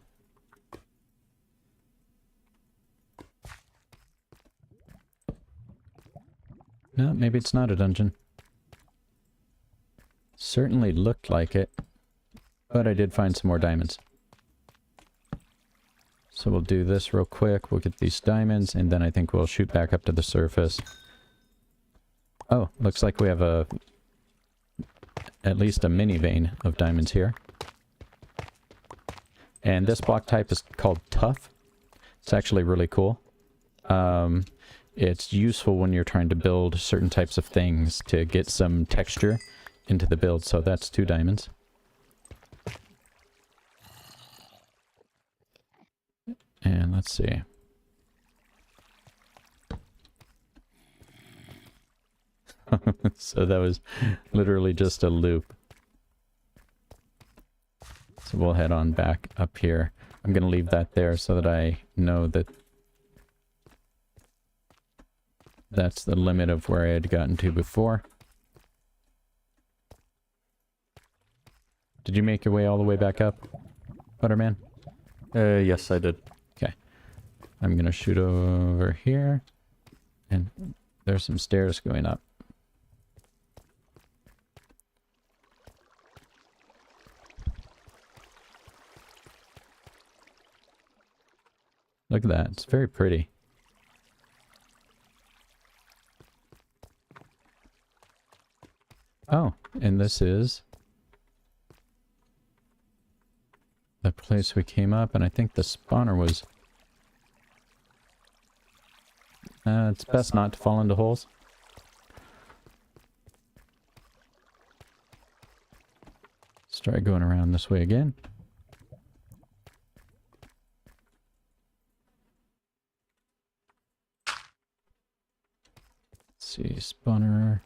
Speaker 1: No, maybe it's not a dungeon. Certainly looked like it, but I did find some more diamonds. So we'll do this real quick. We'll get these diamonds, and then I think we'll shoot back up to the surface. Oh, looks like we have at least a mini vein of diamonds here. And this block type is called tough. It's actually really cool. It's useful when you're trying to build certain types of things to get some texture into the build. So that's 2 diamonds. And let's see. So that was literally just a loop. So we'll head on back up here. I'm going to leave that there so that I know that that's the limit of where I had gotten to before. Did you make your way all the way back up, ButterMan?
Speaker 2: Yes, I did.
Speaker 1: Okay. I'm gonna shoot over here. And there's some stairs going up. Look at that. It's very pretty. Oh, and this is the place we came up, and I think the spawner was... it's best not to fall into holes. Let's try going around this way again. see, spawner.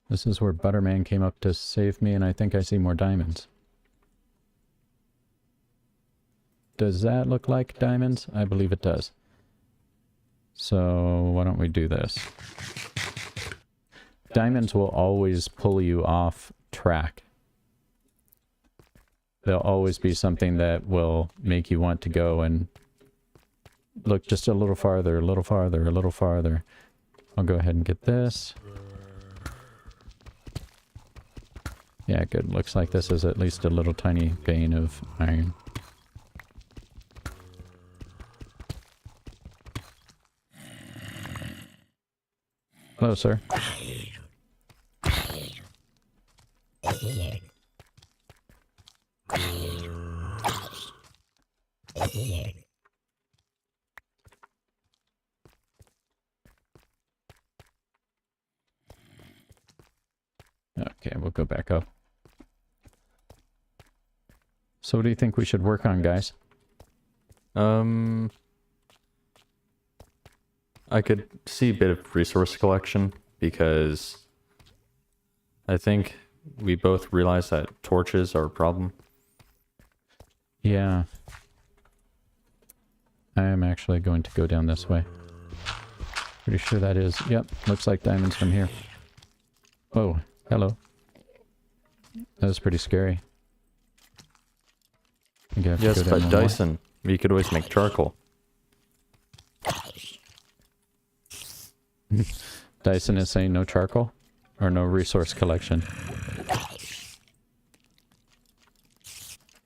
Speaker 1: This is where ButterMan came up to save me, and I think I see more diamonds. Does that look like diamonds? I believe it does. So why don't we do this? Diamonds will always pull you off track. They'll always be something that will make you want to go and look just a little farther, a little farther, a little farther. I'll go ahead and get this. Yeah, good. Looks like this is at least a little tiny vein of iron. Hello, sir. Okay, we'll go back up. So what do you think we should work on, guys?
Speaker 2: I could see a bit of resource collection, because I think we both realize that torches are a problem.
Speaker 1: Yeah. I am actually going to go down this way. Pretty sure that is... Yep, looks like diamonds from here. Oh, hello. That was pretty scary.
Speaker 2: Yes, but Dyson, we could always make charcoal.
Speaker 1: Dyson is saying no charcoal? Or no resource collection?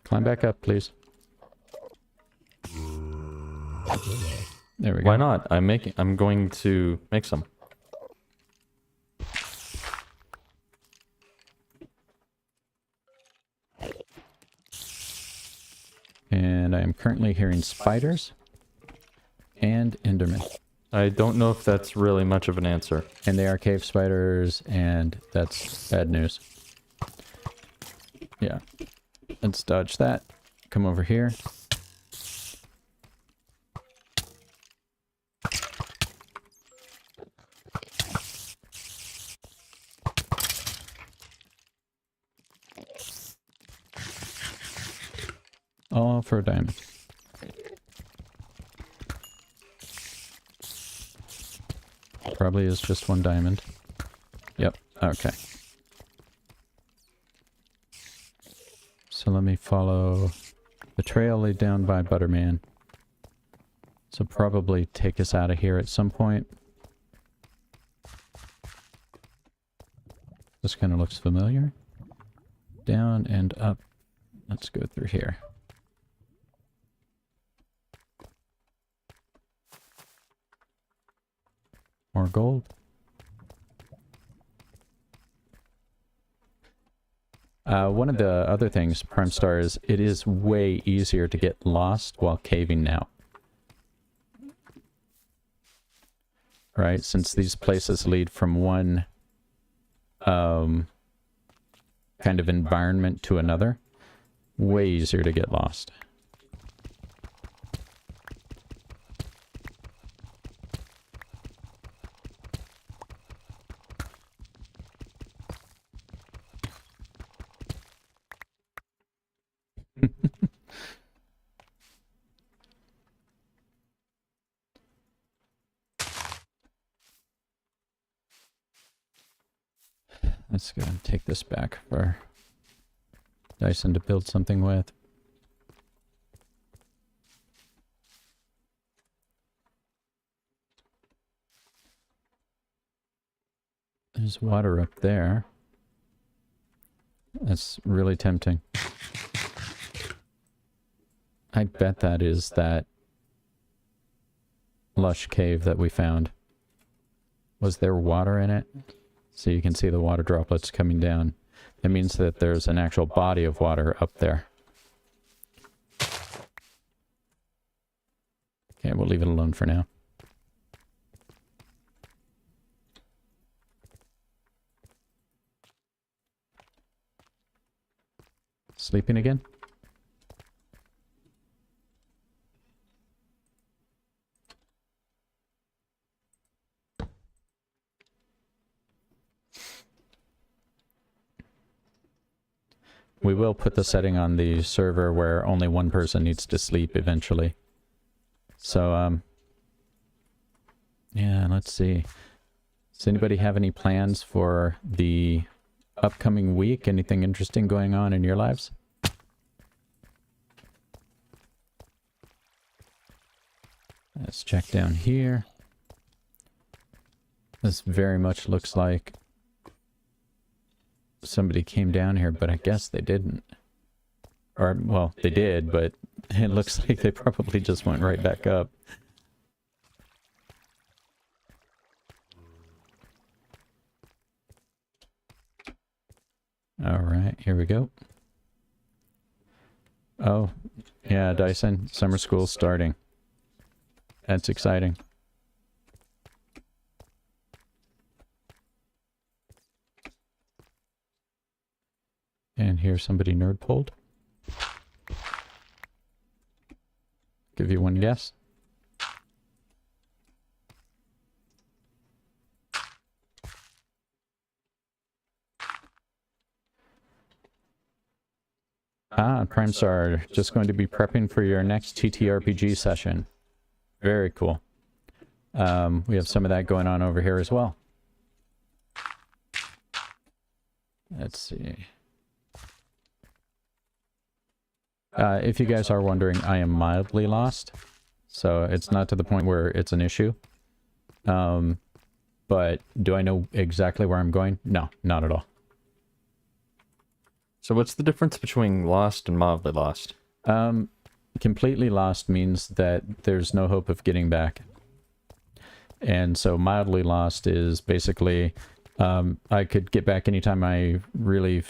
Speaker 1: Climb back up, please. There we go.
Speaker 2: Why not? I'm going to make some.
Speaker 1: And I am currently hearing spiders and endermen.
Speaker 2: I don't know if that's really much of an answer.
Speaker 1: And they are cave spiders, and that's bad news. Yeah. Let's dodge that. Come over here. All for a diamond. Probably is just one diamond. Yep, okay. So let me follow the trail laid down by ButterMan. So probably take us out of here at some point. This kind of looks familiar. Down and up. Let's go through here. More gold. One of the other things, Prime Star, is it is way easier to get lost while caving now. Right? Since these places lead from one kind of environment to another, way easier to get lost. Let's go and take this back for Dyson to build something with. There's water up there. That's really tempting. I bet that is that lush cave that we found. Was there water in it? So you can see the water droplets coming down. It means that there's an actual body of water up there. Okay, we'll leave it alone for now. Sleeping again? we will put the setting on the server where only one person needs to sleep eventually. So, yeah, let's see. Does anybody have any plans for the upcoming week? Anything interesting going on in your lives? Let's check down here. This very much looks like somebody came down here, but I guess they didn't. Or, well, they did, but it looks like they probably just went right back up. Alright, here we go. Oh, yeah, Dyson, summer school's starting. That's exciting. And here's somebody nerd pulled. Give you one guess. Prime Star, just going to be prepping for your next TTRPG session. Very cool. We have some of that going on over here as well. Let's see. If you guys are wondering, I am mildly lost. So it's not to the point where it's an issue. But do I know exactly where I'm going? No, not at all.
Speaker 2: So what's the difference between lost and mildly lost?
Speaker 1: Completely lost means that there's no hope of getting back. And so mildly lost is basically I could get back anytime I really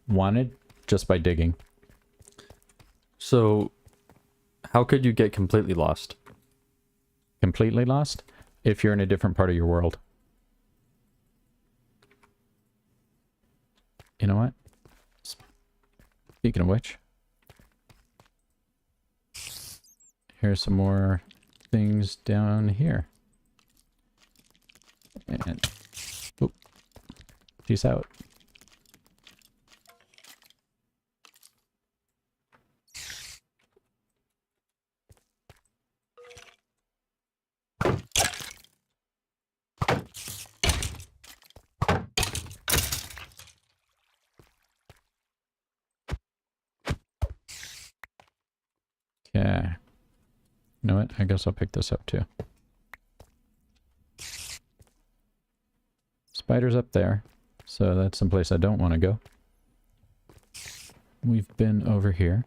Speaker 1: wanted just by digging.
Speaker 2: So how could you get completely lost?
Speaker 1: Completely lost? If you're in a different part of your world. You know what? Speaking of which, here's some more things down here. And, oop, peace out. Okay. You know what? I guess I'll pick this up too. Spider's up there, so that's someplace I don't want to go. We've been over here.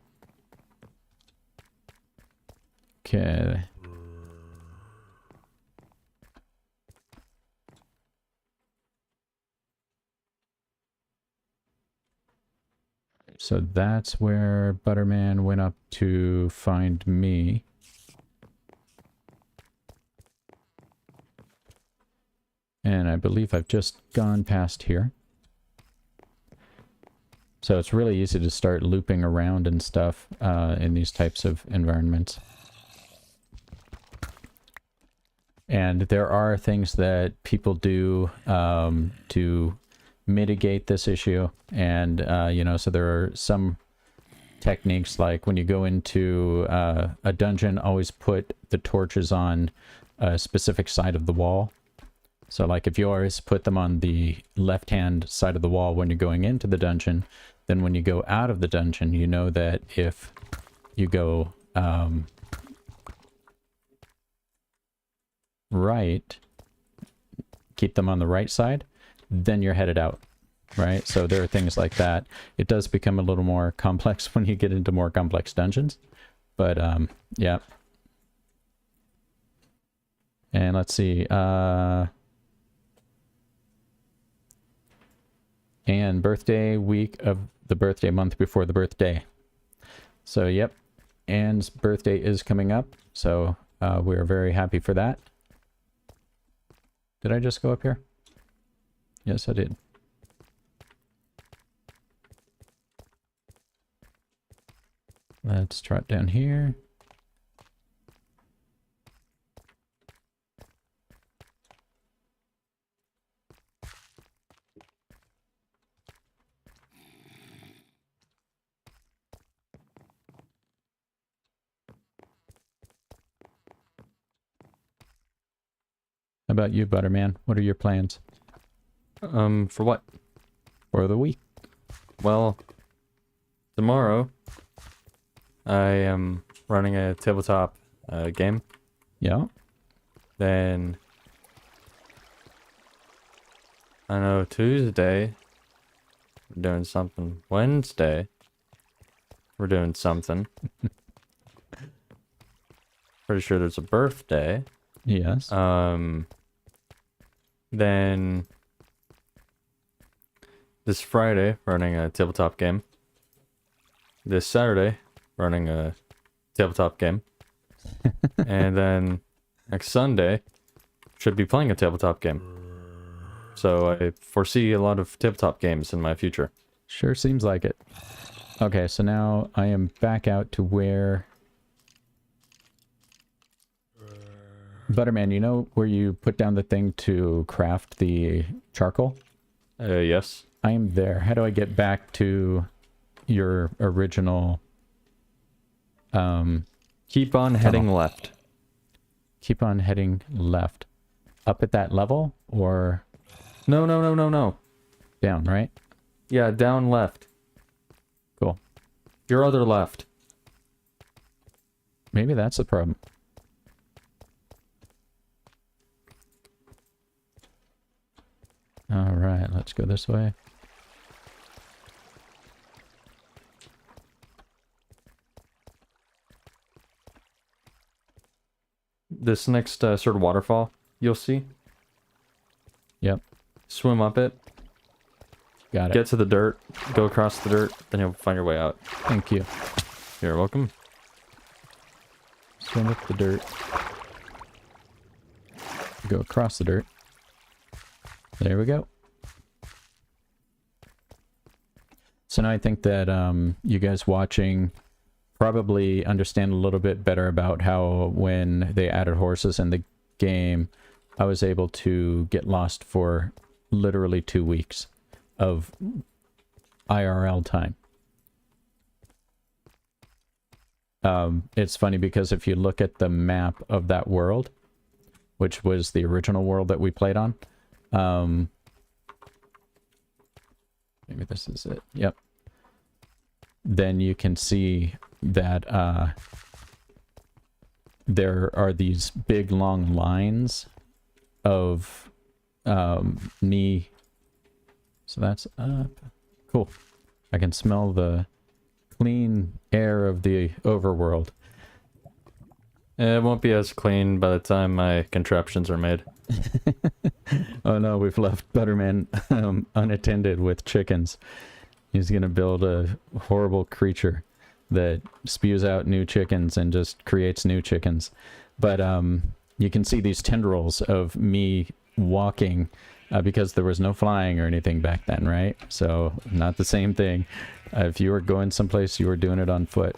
Speaker 1: Okay. So that's where ButterMan went up to find me. And I believe I've just gone past here. So it's really easy to start looping around and stuff in these types of environments. And there are things that people do to mitigate this issue. And, you know, so there are some techniques like when you go into a dungeon, always put the torches on a specific side of the wall. So like if you always put them on the left-hand side of the wall when you're going into the dungeon, then when you go out of the dungeon, you know that if you go right, keep them on the right side, then you're headed out, right? So there are things like that. It does become a little more complex when you get into more complex dungeons, but yeah. And let's see, and birthday week of the birthday month before the birthday. So yep, Anne's birthday is coming up, so we're very happy for that. Did I just go up here? Yes, I did. Let's trot down here. about you, Butterman? What are your plans
Speaker 2: For what?
Speaker 1: for the week?
Speaker 2: Well, tomorrow I am running a tabletop game.
Speaker 1: Yeah.
Speaker 2: Then I know Tuesday we're doing something. Wednesday we're doing something. Pretty sure there's a birthday.
Speaker 1: Yes.
Speaker 2: Then this Friday running a tabletop game. This Saturday running a tabletop game. And then next Sunday should be playing a tabletop game. So I foresee a lot of tabletop games in my future.
Speaker 1: Sure seems like it. Okay, so now I am back out to where... Butterman, you know where you put down the thing to craft the charcoal?
Speaker 2: Yes.
Speaker 1: I am there. How do I get back to your original...
Speaker 2: Keep on heading left.
Speaker 1: Keep on heading left. Up at that level? Or
Speaker 2: No.
Speaker 1: down, right?
Speaker 2: Yeah, down left.
Speaker 1: Cool.
Speaker 2: Your other left.
Speaker 1: Maybe that's the problem. Alright, let's go this way.
Speaker 2: This next sort of waterfall you'll see.
Speaker 1: Yep,
Speaker 2: Swim up it.
Speaker 1: got it.
Speaker 2: Get to the dirt. Go across the dirt. Then you'll find your way out.
Speaker 1: Thank you.
Speaker 2: You're welcome.
Speaker 1: Swim up the dirt. Go across the dirt. There we go. So now I think that you guys watching probably understand a little bit better about how when they added horses in the game, I was able to get lost for literally 2 weeks of IRL time. It's funny because if you look at the map of that world, which was the original world that we played on, maybe this is it. Yep. Then you can see that there are these big long lines of knee. So that's up. Cool. I can smell the clean air of the overworld.
Speaker 2: It won't be as clean by the time my contraptions are made.
Speaker 1: Oh no, we've left Butterman unattended with chickens. He's gonna build a horrible creature that spews out new chickens and just creates new chickens. But you can see these tendrils of me walking because there was no flying or anything back then, right? So not the same thing. If you were going someplace, you were doing it on foot.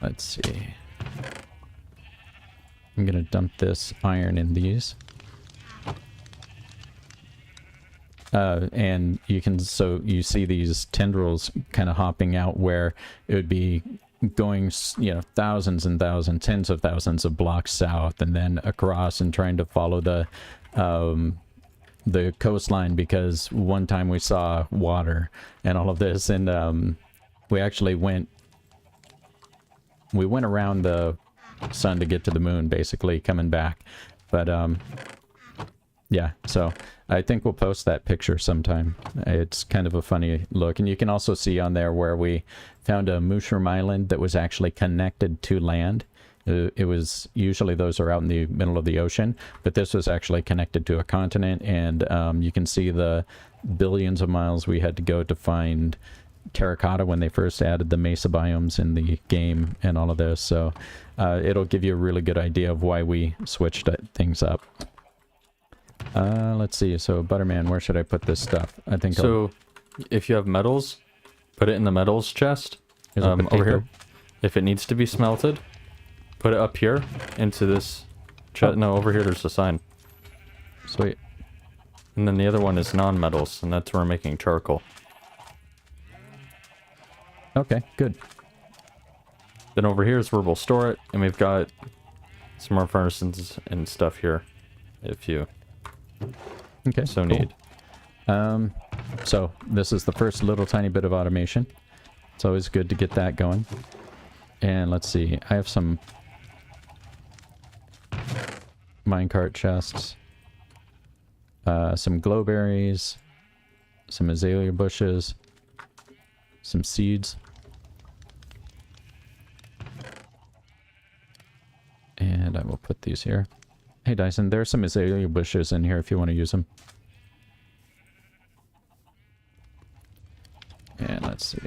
Speaker 1: Let's see. I'm gonna dump this iron in these. And you can, so you see these tendrils kind of hopping out where it would be going, you know, thousands and thousands, tens of thousands of blocks south and then across and trying to follow the coastline, because one time we saw water and all of this, and we actually went around the sun to get to the moon, basically coming back. But yeah, so I think we'll post that picture sometime. It's kind of a funny look. And you can also see on there where we found a mushroom island that was actually connected to land. It was, usually those are out in the middle of the ocean, but this was actually connected to a continent, and you can see the billions of miles we had to go to find terracotta when they first added the mesa biomes in the game and all of this. So it'll give you a really good idea of why we switched things up. Let's see. So Butterman, where should I put this stuff? I think
Speaker 2: so. If you have metals, put it in the metals chest
Speaker 1: over
Speaker 2: here. If it needs to be smelted, put it up here into this chest. No, over here there's a sign.
Speaker 1: Sweet.
Speaker 2: And then the other one is non-metals, and that's where we're making charcoal.
Speaker 1: Okay, good.
Speaker 2: Then over here is where we'll store it, and we've got some more furnaces and stuff here, if you
Speaker 1: Okay,
Speaker 2: so
Speaker 1: cool.
Speaker 2: need.
Speaker 1: So this is the first little tiny bit of automation. It's always good to get that going. And let's see, I have some minecart chests, some glowberries, some azalea bushes, some seeds. And I will put these here. Hey Dyson, there are some azalea bushes in here if you want to use them. And let's see.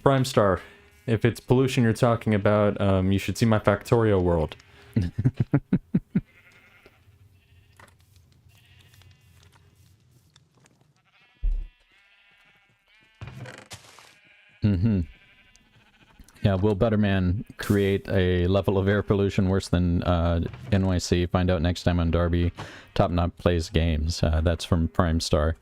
Speaker 2: Prime Star, if it's pollution you're talking about, you should see my Factorio World.
Speaker 1: Mm-hmm. Yeah, will ButterMan create a level of air pollution worse than NYC? Find out next time on Darby Topknot Plays Games. That's from Prime Star.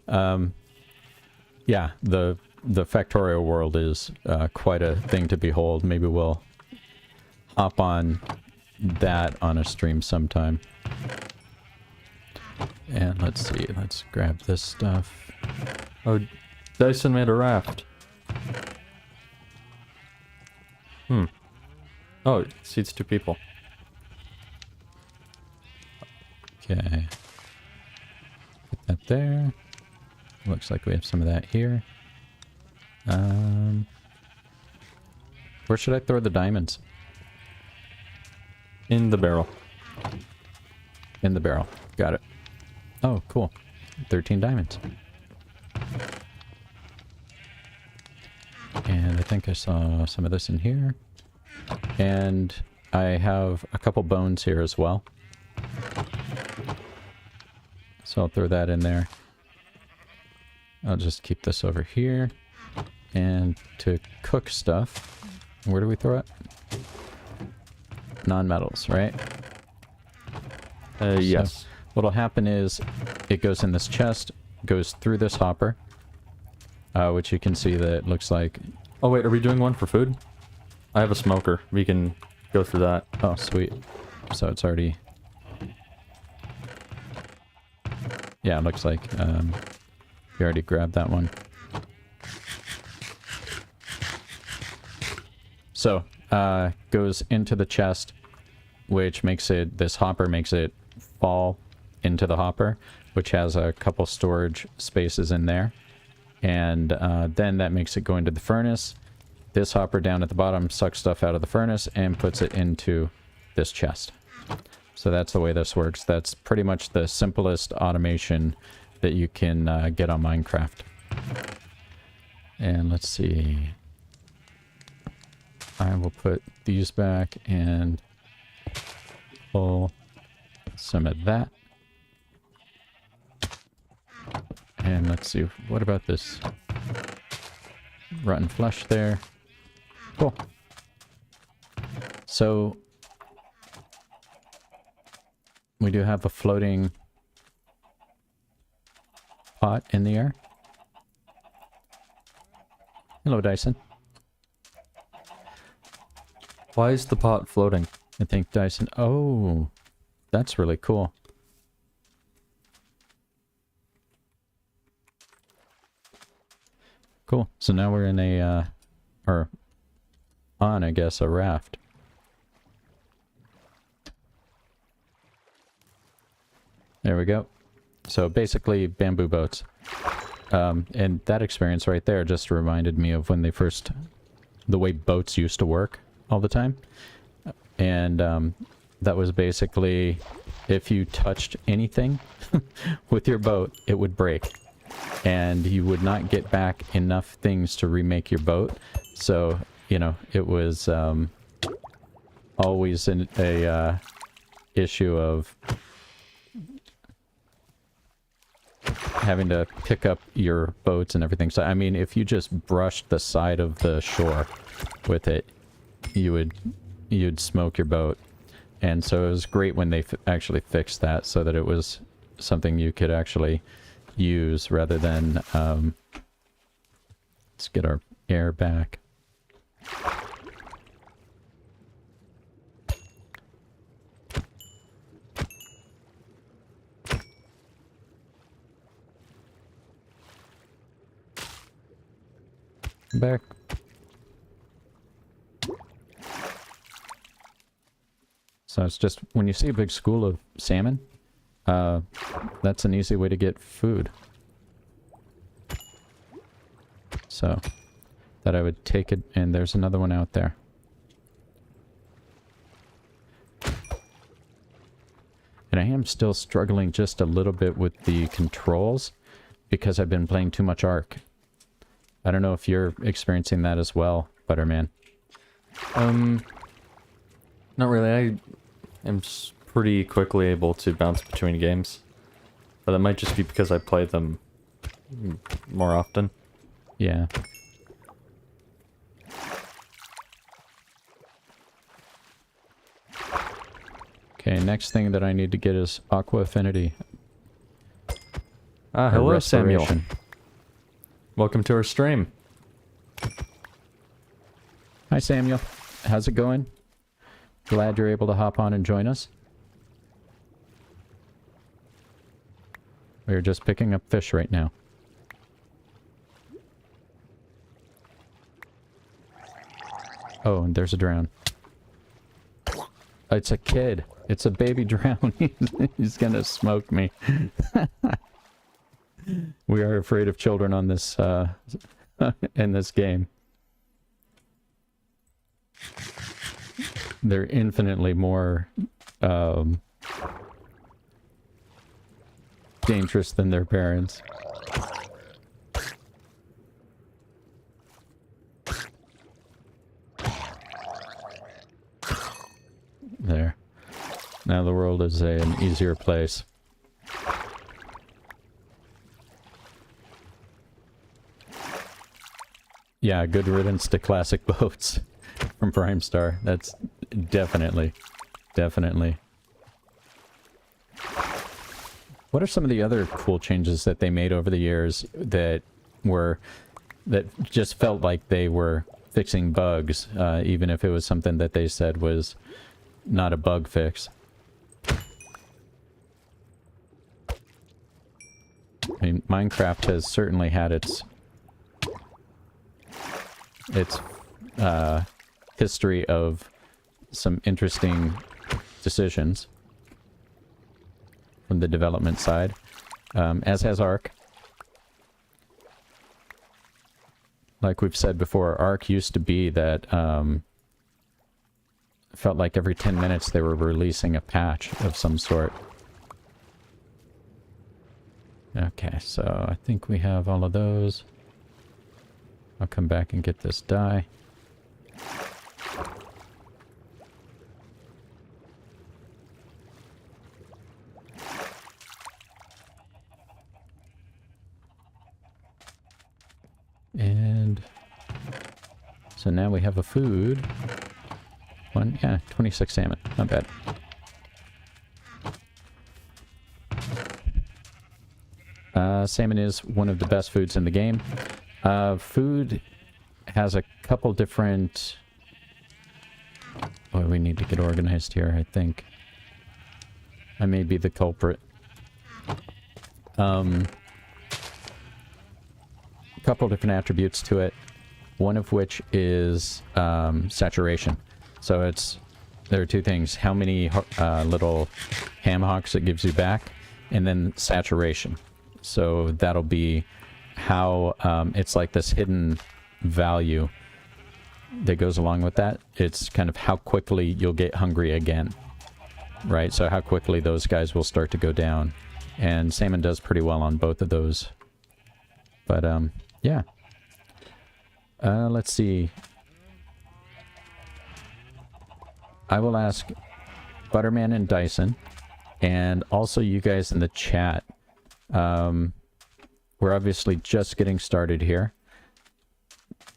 Speaker 1: Yeah, the Factorio World is quite a thing to behold. Maybe we'll hop on that on a stream sometime. And let's see, let's grab this stuff.
Speaker 2: Oh, Dyson made a raft. Oh, it seats 2 people.
Speaker 1: Okay. Put that there. Looks like we have some of that here. Where should I throw the diamonds?
Speaker 2: In the barrel.
Speaker 1: In the barrel. Got it. Oh, cool. 13 diamonds. And I think I saw some of this in here. And I have a couple bones here as well. So I'll throw that in there. I'll just keep this over here. And to cook stuff, where do we throw it? Non-metals, right?
Speaker 2: Yes.
Speaker 1: So what'll happen is it goes in this chest, goes through this hopper, which you can see that it looks like...
Speaker 2: Oh wait, are we doing one for food? I have a smoker. We can go through that.
Speaker 1: Oh, sweet. So it's already... Yeah, it looks like we already grabbed that one. So, goes into the chest, which makes it... This hopper makes it fall into the hopper, which has a couple storage spaces in there. And then that makes it go into the furnace. This hopper down at the bottom sucks stuff out of the furnace and puts it into this chest. So that's the way this works. That's pretty much the simplest automation that you can get on Minecraft. And let's see. I will put these back and pull some of that. And let's see, what about this rotten flesh there? Cool. So we do have a floating pot in the air. Hello, Dyson.
Speaker 2: Why is the pot floating?
Speaker 1: I think Dyson... Oh, that's really cool. Cool. So now we're in a, or on, I guess, a raft. There we go. So basically bamboo boats. And that experience right there just reminded me of when they first... The way boats used to work all the time. And that was basically if you touched anything with your boat, it would break. And you would not get back enough things to remake your boat. So, you know, it was always a issue of having to pick up your boats and everything. So, I mean, if you just brushed the side of the shore with it, you'd smoke your boat. And so it was great when they actually fixed that so that it was something you could actually use rather than let's get our air back. Come back. So it's just, when you see a big school of salmon, that's an easy way to get food. So, that I would take it, and there's another one out there. And I am still struggling just a little bit with the controls, because I've been playing too much Ark. I don't know if you're experiencing that as well, Butterman.
Speaker 2: Not really. I am pretty quickly able to bounce between games. But that might just be because I play them more often.
Speaker 1: Yeah. Okay, next thing that I need to get is Aqua Affinity.
Speaker 2: Ah, hello, Samuel. Welcome to our stream.
Speaker 1: Hi, Samuel. How's it going? Glad you're able to hop on and join us. We're just picking up fish right now. Oh, and there's a drown. It's a kid. It's a baby drown. He's gonna smoke me. We are afraid of children on this, in this game. They're infinitely more, dangerous than their parents. There. Now the world is an easier place. Yeah, good riddance to classic boats from Prime Star. That's definitely. What are some of the other cool changes that they made over the years that just felt like they were fixing bugs, even if it was something that they said was not a bug fix? I mean, Minecraft has certainly had its history of some interesting decisions from the development side, as has Ark. Like we've said before, Ark used to be that, felt like every 10 minutes they were releasing a patch of some sort. Okay, so I think we have all of those. I'll come back and get this dye. And so now we have a food. Yeah, 26 salmon. Not bad. Salmon is one of the best foods in the game. Food has a couple different... Oh, we need to get organized here, I think. I may be the culprit. A couple different attributes to it. One of which is saturation. So there are two things. How many little ham hocks it gives you back, and then saturation. So that'll be how it's like this hidden value that goes along with that. It's kind of how quickly you'll get hungry again, right? So how quickly those guys will start to go down. And salmon does pretty well on both of those. But yeah. Let's see. I will ask ButterMan and Dyson, and also you guys in the chat. We're obviously just getting started here.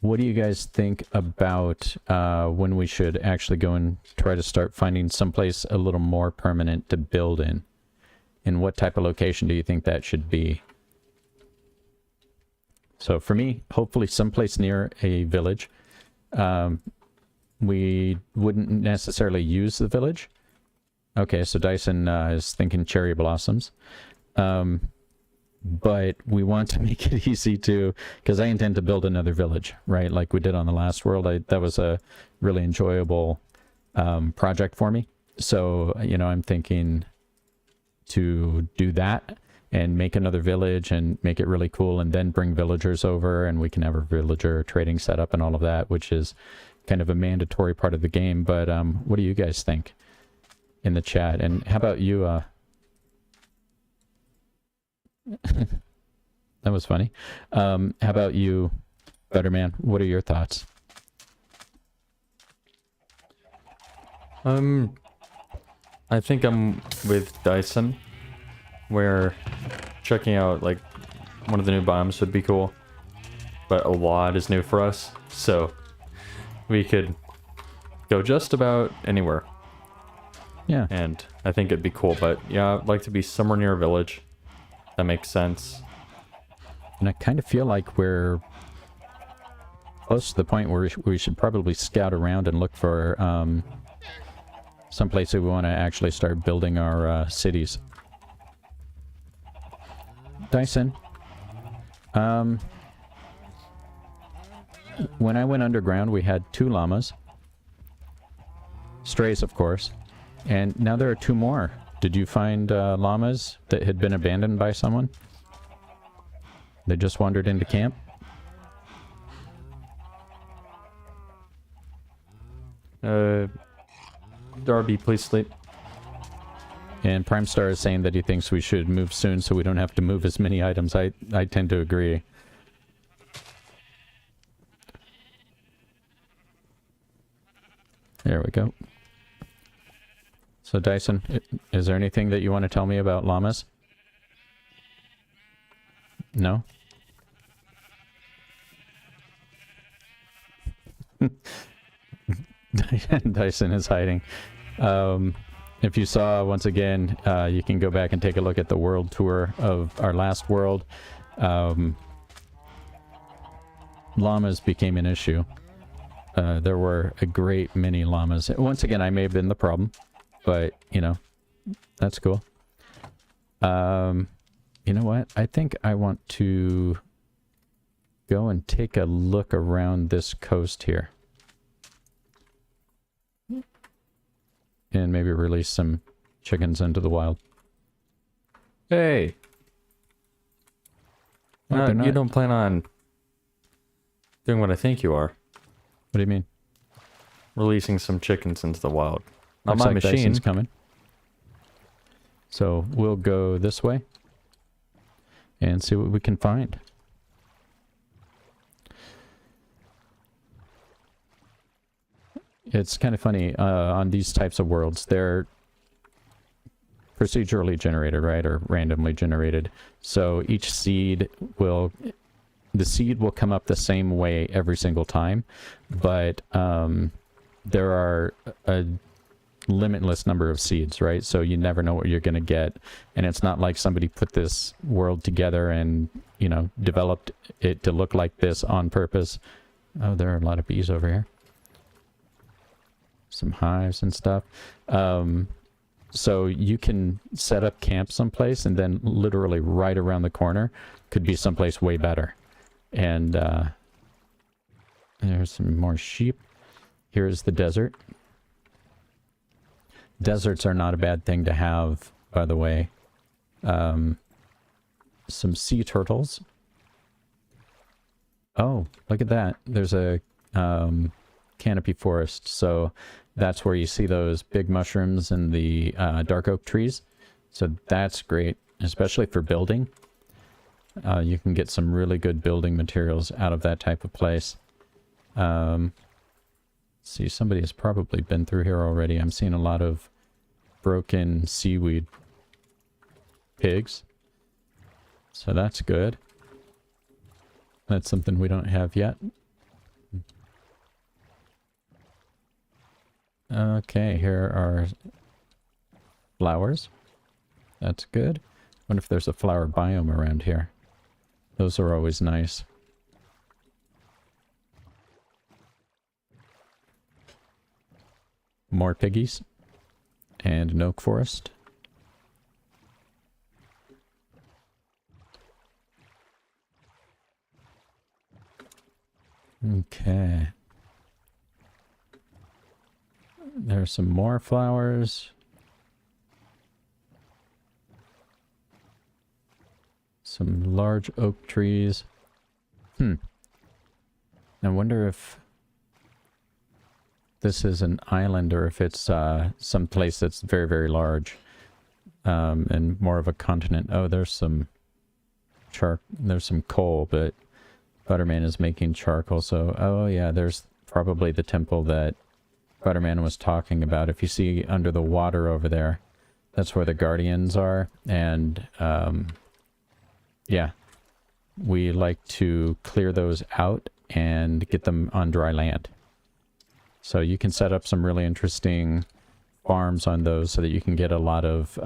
Speaker 1: What do you guys think about when we should actually go and try to start finding someplace a little more permanent to build in? And what type of location do you think that should be? So for me, hopefully someplace near a village. We wouldn't necessarily use the village. Okay, so Dyson is thinking cherry blossoms. but we want to make it easy to, because I intend to build another village, right? Like we did on the last world. That was a really enjoyable project for me. So, you know, I'm thinking to do that and make another village and make it really cool, and then bring villagers over, and we can have a villager trading setup and all of that, which is kind of a mandatory part of the game. But what do you guys think in the chat? And how about you? That was funny. How about you, ButterMan? What are your thoughts?
Speaker 2: I think I'm with Dyson, where checking out like one of the new biomes would be cool, but a lot is new for us, so we could go just about anywhere.
Speaker 1: Yeah.
Speaker 2: And I think it'd be cool, but yeah, I'd like to be somewhere near a village. That makes sense.
Speaker 1: And I kind of feel like we're close to the point where we should probably scout around and look for some place that we want to actually start building our cities. Dyson, when I went underground, we had 2 llamas. Strays, of course. And now there are 2 more. Did you find llamas that had been abandoned by someone? They just wandered into camp?
Speaker 2: Darby, please sleep.
Speaker 1: And Prime Star is saying that he thinks we should move soon so we don't have to move as many items. I tend to agree. There we go. So Dyson, is there anything that you want to tell me about llamas? No? Dyson is hiding. If you saw, once again, you can go back and take a look at the world tour of our last world. Llamas became an issue. There were a great many llamas. Once again, I may have been the problem, but, you know, that's cool. You know what? I think I want to go and take a look around this coast here. And maybe release some chickens into the wild.
Speaker 2: Hey!
Speaker 1: Oh,
Speaker 2: You don't plan on doing what I think you are.
Speaker 1: What do you mean?
Speaker 2: Releasing some chickens into the wild. Not
Speaker 1: Looks
Speaker 2: my
Speaker 1: like
Speaker 2: machine.
Speaker 1: Dyson's coming. So we'll go this way and see what we can find. It's kind of funny, on these types of worlds, they're procedurally generated, right, or randomly generated. So each seed will, the seed will come up the same way every single time, but there are a limitless number of seeds, right? So you never know what you're going to get, and it's not like somebody put this world together and, you know, developed it to look like this on purpose. Oh, there are a lot of bees over here. Some hives and stuff. So you can set up camp someplace, and then literally right around the corner could be someplace way better. And there's some more sheep. Here's the desert. Deserts are not a bad thing to have, by the way. Some sea turtles. Oh, look at that. There's a canopy forest, so that's where you see those big mushrooms and the dark oak trees. So that's great, especially for building. You can get some really good building materials out of that type of place. See, somebody has probably been through here already. I'm seeing a lot of broken seaweed pigs, so that's good. That's something we don't have yet. Okay, here are flowers. That's good. Wonder if there's a flower biome around here. Those are always nice. More piggies. And an oak forest. Okay. There's some more flowers. Some large oak trees. I wonder if this is an island or if it's some place that's very, very large. And more of a continent. Oh, there's some there's some coal, but ButterMan is making charcoal. So, oh yeah, there's probably the temple that ButterMan was talking about. If you see under the water over there, that's where the guardians are. And yeah, we like to clear those out and get them on dry land. So you can set up some really interesting farms on those so that you can get a lot of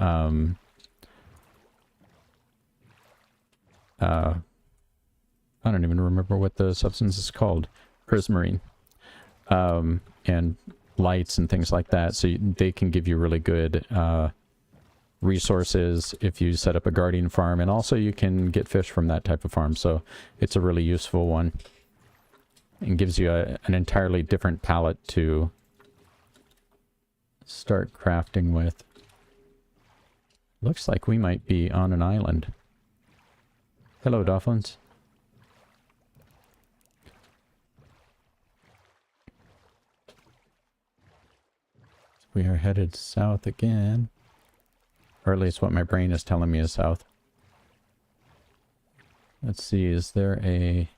Speaker 1: I don't even remember what the substance is called. Prismarine. And lights and things like that. So they can give you really good resources if you set up a guardian farm. And also you can get fish from that type of farm. So it's a really useful one. And gives you an entirely different palette to start crafting with. Looks like we might be on an island. Hello, dolphins. We are headed south again. Or at least what my brain is telling me is south. Let's see, is there a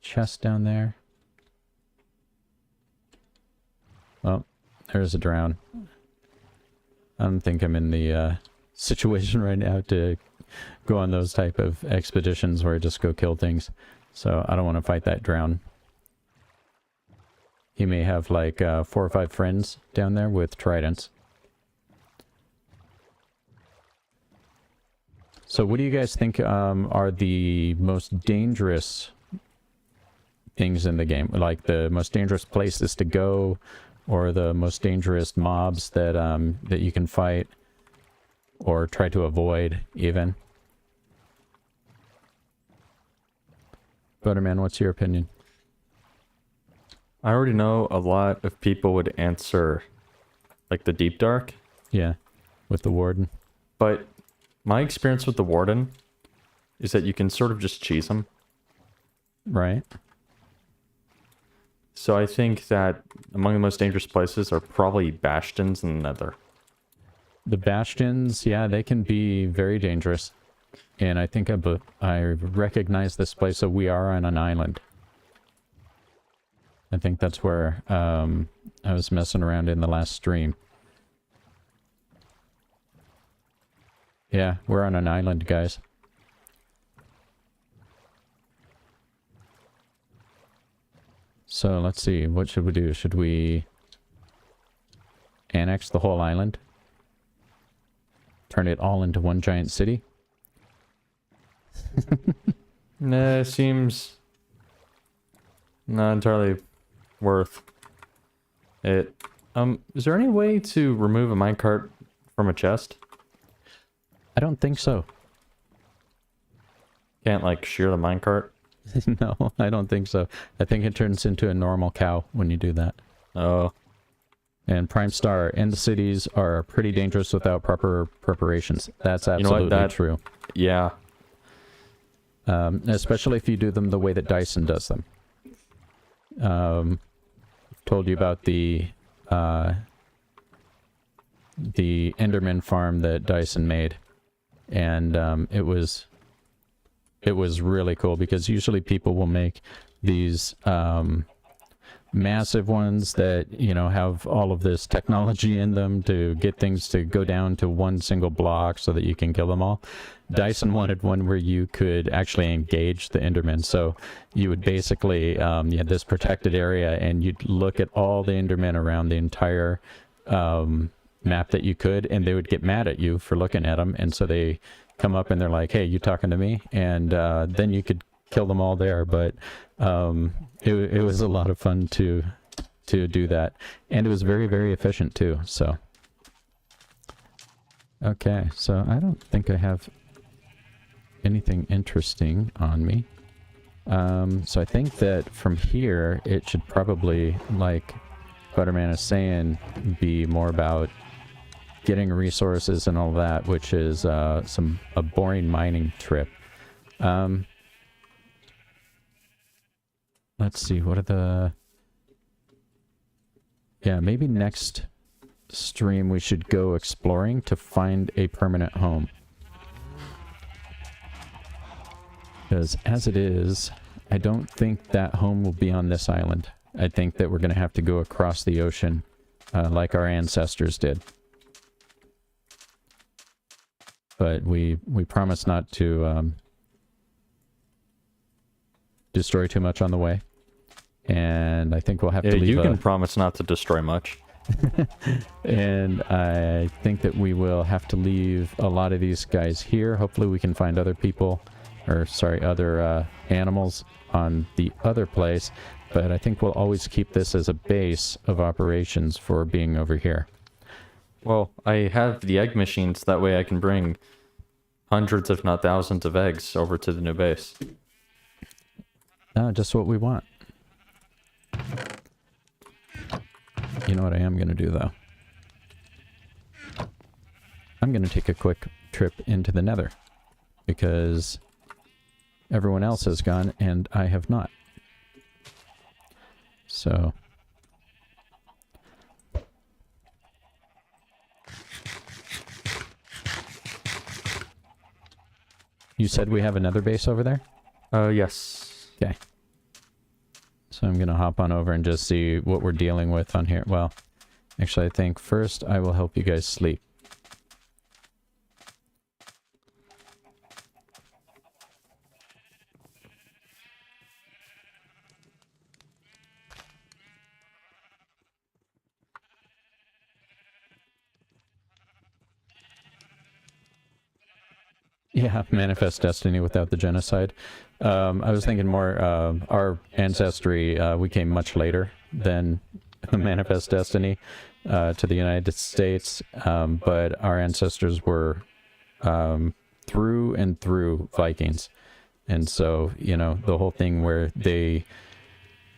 Speaker 1: chest down there? Well, there's a drown. I don't think I'm in the situation right now to go on those type of expeditions where I just go kill things. So I don't want to fight that drown. He may have like 4 or 5 friends down there with tridents. So what do you guys think are the most dangerous things in the game? Like the most dangerous places to go, or the most dangerous mobs that that you can fight or try to avoid even? ButterMan, what's your opinion?
Speaker 2: I already know a lot of people would answer like the Deep Dark.
Speaker 1: Yeah, with the Warden.
Speaker 2: But my experience with the Warden is that you can sort of just cheese him.
Speaker 1: Right.
Speaker 2: So I think that among the most dangerous places are probably Bastions and the Nether.
Speaker 1: The Bastions, yeah, they can be very dangerous. And I think I recognize this place, so we are on an island. I think that's where I was messing around in the last stream. Yeah, we're on an island, guys. So let's see, what should we do? Should we annex the whole island? Turn it all into one giant city?
Speaker 2: Nah, seems not entirely worth it. Is there any way to remove a minecart from a chest?
Speaker 1: I don't think so.
Speaker 2: Can't like shear the minecart?
Speaker 1: No, I don't think so. I think it turns into a normal cow when you do that.
Speaker 2: Oh.
Speaker 1: And Prime Star and the cities are pretty dangerous without proper preparations. That's absolutely true.
Speaker 2: Yeah.
Speaker 1: Especially if you do them the way that Dyson does them. Told you about the Enderman farm that Dyson made. And it was really cool because usually people will make these massive ones that, you know, have all of this technology in them to get things to go down to one single block so that you can kill them all. Dyson wanted one where you could actually engage the Endermen. So you would basically, you had this protected area and you'd look at all the Endermen around the entire map that you could, and they would get mad at you for looking at them. And so they come up and they're like, hey, you talking to me? And then you could kill them all there. But it was a lot of fun to do that. And it was very, very efficient too. So, okay. So I don't think I have anything interesting on me. So I think that from here, it should probably, like ButterMan is saying, be more about getting resources and all that, which is a boring mining trip. Let's see, what are the... Yeah, maybe next stream we should go exploring to find a permanent home. Because as it is, I don't think that home will be on this island. I think that we're going to have to go across the ocean like our ancestors did. But we promise not to destroy too much on the way. And I think we'll have to leave
Speaker 2: you can promise not to destroy much.
Speaker 1: And I think that we will have to leave a lot of these guys here. Hopefully we can find other people, or sorry, other animals on the other place. But I think we'll always keep this as a base of operations for being over here.
Speaker 2: Well, I have the egg machines. That way I can bring hundreds, if not thousands, of eggs over to the new base.
Speaker 1: Just what we want. You know what I am going to do, though? I'm going to take a quick trip into the Nether. Because everyone else has gone, and I have not. So... You said we have another base over there?
Speaker 2: Yes.
Speaker 1: Okay. So I'm going to hop on over and just see what we're dealing with on here. Well, actually, I think first I will help you guys sleep. Yeah, manifest destiny without the genocide. I was thinking more, our ancestry, we came much later than manifest destiny to the United States, but our ancestors were through and through Vikings. And so, you know, the whole thing where they,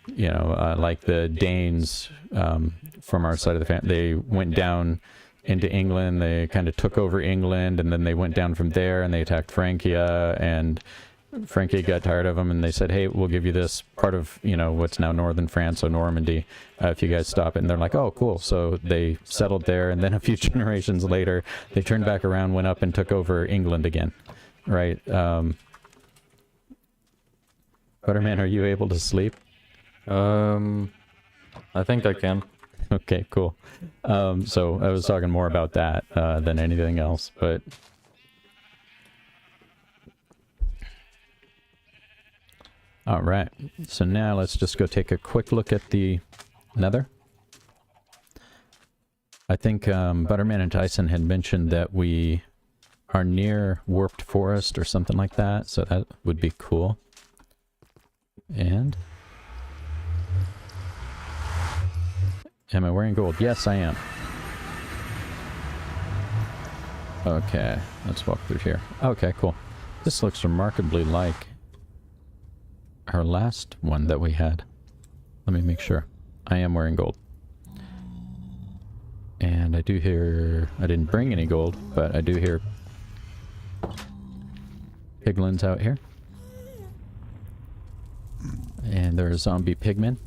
Speaker 1: you know, like the Danes from our side of the family, they went down into England, they kind of took over England, and then they went down from there and they attacked Francia, and Francia got tired of them, and they said, hey, we'll give you this part of, you know, what's now northern France, so Normandy, if you guys stop it. And they're like, oh, cool. So they settled there, and then a few generations later, they turned back around, went up and took over England again, right? ButterMan, are you able to sleep?
Speaker 2: I think I can.
Speaker 1: Okay, cool. So I was talking more about that than anything else, but... Alright, so now let's just go take a quick look at the Nether. I think ButterMan and Dyson had mentioned that we are near Warped Forest or something like that, so that would be cool. And... Am I wearing gold? Yes, I am. Okay, let's walk through here. Okay, cool. This looks remarkably like our last one that we had. Let me make sure. I am wearing gold. And I do hear... I didn't bring any gold, but I do hear piglins out here. And there are zombie pigmen.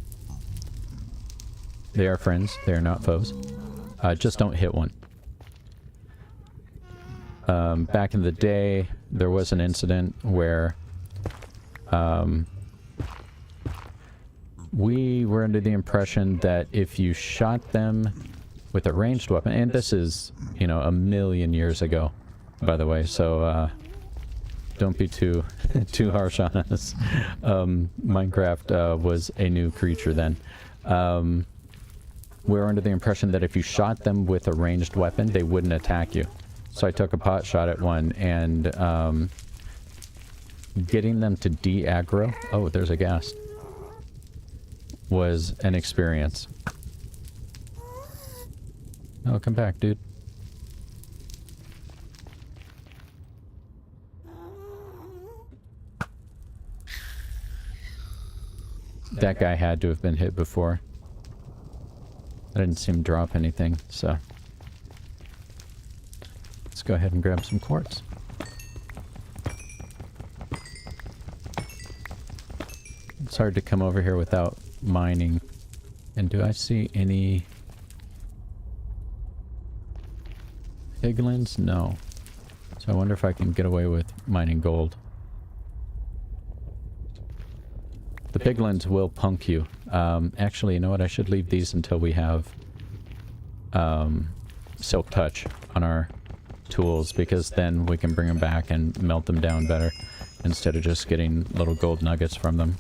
Speaker 1: They are friends. They are not foes. Just don't hit one. Back in the day, there was an incident where we were under the impression that if you shot them with a ranged weapon, and this is, you know, a million years ago, by the way, so don't be too harsh on us. Minecraft was a new creature then. We were under the impression that if you shot them with a ranged weapon, they wouldn't attack you. So I took a pot shot at one, and getting them to de-aggro... Oh, there's a ghast. Was an experience. Oh, come back, dude. that guy had to have been hit before. I didn't see him drop anything, so... Let's go ahead and grab some quartz. It's hard to come over here without mining. And do I see any... piglins? No. So I wonder if I can get away with mining gold. The piglins will punk you. Actually, you know what? I should leave these until we have Silk Touch on our tools, because then we can bring them back and melt them down better instead of just getting little gold nuggets from them.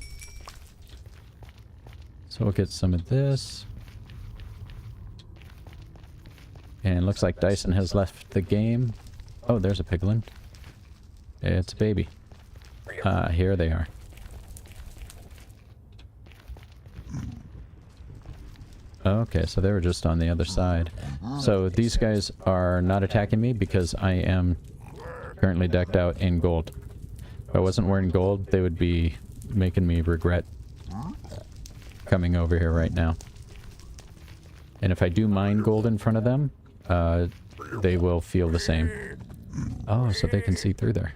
Speaker 1: So we'll get some of this. And looks like Dyson has left the game. Oh, there's a piglin. It's a baby. Here they are. Okay, so they were just on the other side. So these guys are not attacking me because I am currently decked out in gold. If I wasn't wearing gold, they would be making me regret coming over here right now. And if I do mine gold in front of them, they will feel the same. Oh, so they can see through there.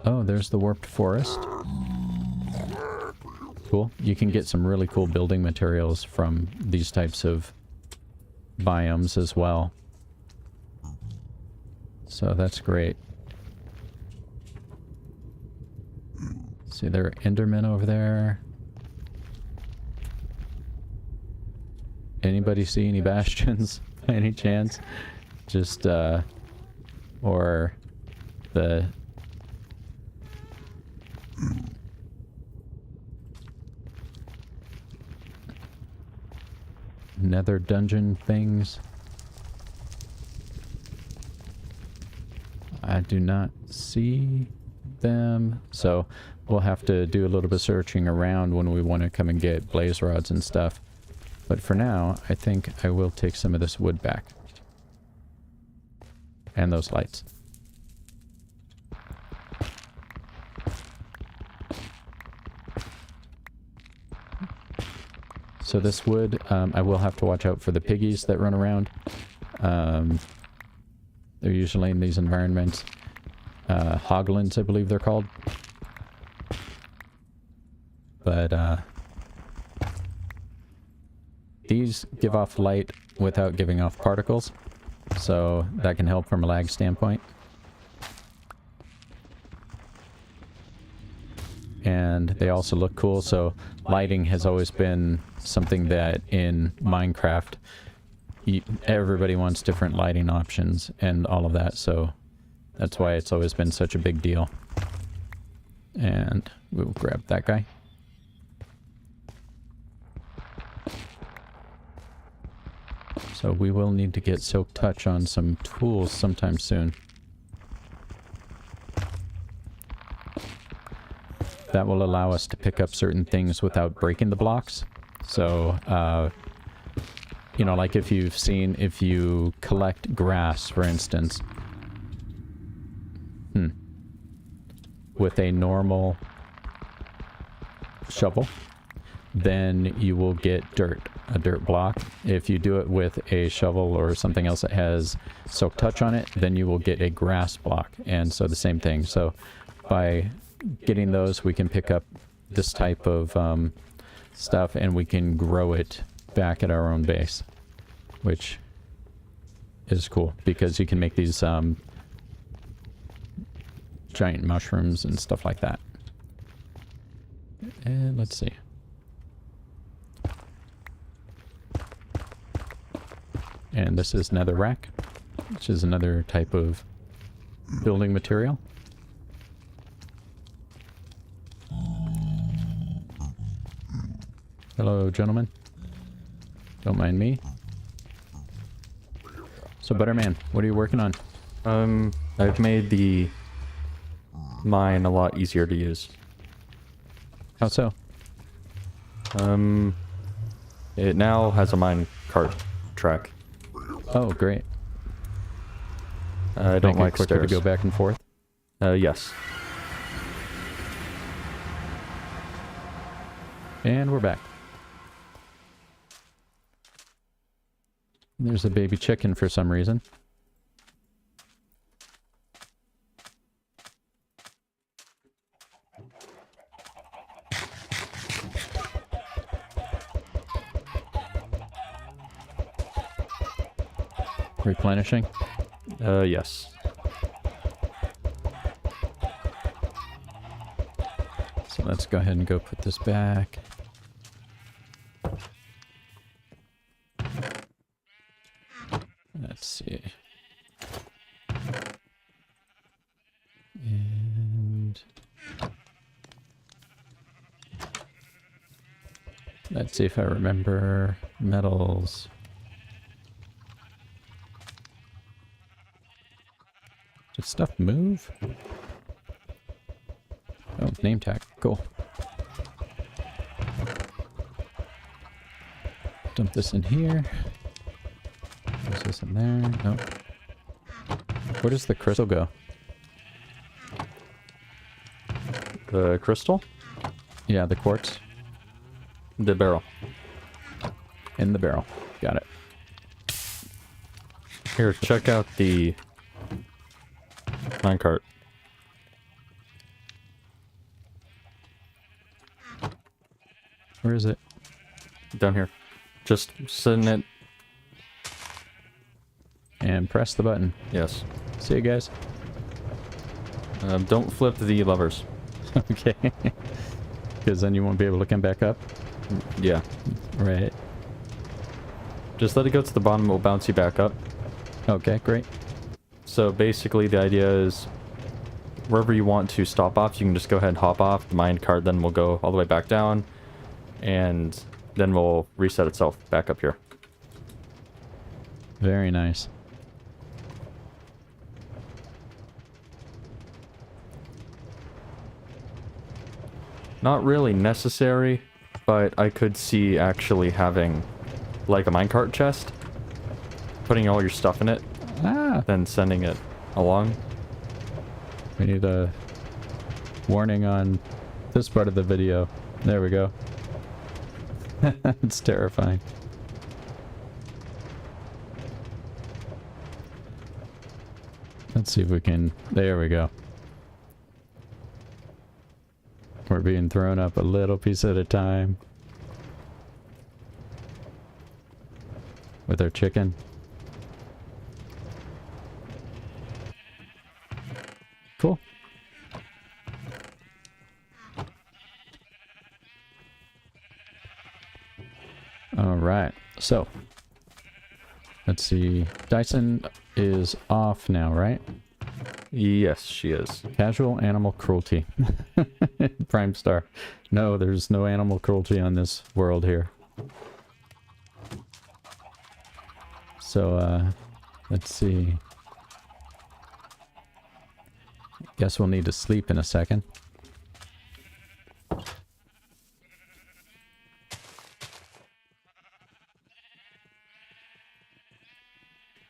Speaker 1: Oh, there's the warped forest. Cool. You can get some really cool building materials from these types of biomes as well. So that's great. See, there are Endermen over there. Anybody see any bastions by any chance? Just, or the... nether dungeon things. I do not see them, so we'll have to do a little bit of searching around when we want to come and get blaze rods and stuff. But for now, I think I will take some of this wood back. And those lights. So this wood, I will have to watch out for the piggies that run around. They're usually in these environments. Hoglins, I believe they're called. But, these give off light without giving off particles. So that can help from a lag standpoint. And they also look cool, so lighting has always been something that in Minecraft everybody wants different lighting options and all of that, so that's why it's always been such a big deal. And we'll grab that guy. So we will need to get Silk Touch on some tools sometime soon. That will allow us to pick up certain things without breaking the blocks. So, you know, like if you've seen, if you collect grass, for instance, with a normal shovel, then you will get a dirt block. If you do it with a shovel or something else that has Silk Touch on it, then you will get a grass block. And so the same thing. So by getting those, we can pick up this type of stuff, and we can grow it back at our own base, which is cool because you can make these giant mushrooms and stuff like that. And let's see. And this is netherrack, which is another type of building material. Hello, gentlemen. Don't mind me. So, ButterMan, what are you working on?
Speaker 2: I've made the mine a lot easier to use.
Speaker 1: How so?
Speaker 2: It now has a mine cart track.
Speaker 1: Oh, great.
Speaker 2: I don't
Speaker 1: Make it
Speaker 2: like
Speaker 1: quicker
Speaker 2: stairs.
Speaker 1: to go back and forth.
Speaker 2: Yes.
Speaker 1: And we're back. There's a baby chicken for some reason. Replenishing?
Speaker 2: Yes.
Speaker 1: So let's go ahead and go put this back. Let's see. And let's see if I remember metals. Did stuff move? Oh, name tag. Cool. Dump this in here. Is this in there? Nope. Where does the crystal go?
Speaker 2: The crystal?
Speaker 1: Yeah, the quartz.
Speaker 2: The barrel.
Speaker 1: In the barrel. Got it.
Speaker 2: Here, check out the minecart.
Speaker 1: Where is it?
Speaker 2: Down here. Just sit in it.
Speaker 1: And press the button.
Speaker 2: Yes.
Speaker 1: See you guys.
Speaker 2: Don't flip the levers.
Speaker 1: Okay. Because then you won't be able to come back up.
Speaker 2: Yeah.
Speaker 1: Right.
Speaker 2: Just let it go to the bottom, it will bounce you back up.
Speaker 1: Okay, great.
Speaker 2: So basically the idea is wherever you want to stop off, you can just go ahead and hop off. The minecart then will go all the way back down. And then will reset itself back up here.
Speaker 1: Very nice.
Speaker 2: Not really necessary, but I could see actually having like a minecart chest, putting all your stuff in it, then sending it along.
Speaker 1: We need a warning on this part of the video. There we go. It's terrifying. Let's see if we can... There we go. We're being thrown up a little piece at a time. With our chicken. Cool. Alright, so let's see. Dyson is off now, right?
Speaker 2: Yes, she is.
Speaker 1: Casual animal cruelty. Prime Star. No, there's no animal cruelty on this world here. So, let's see. Guess we'll need to sleep in a second.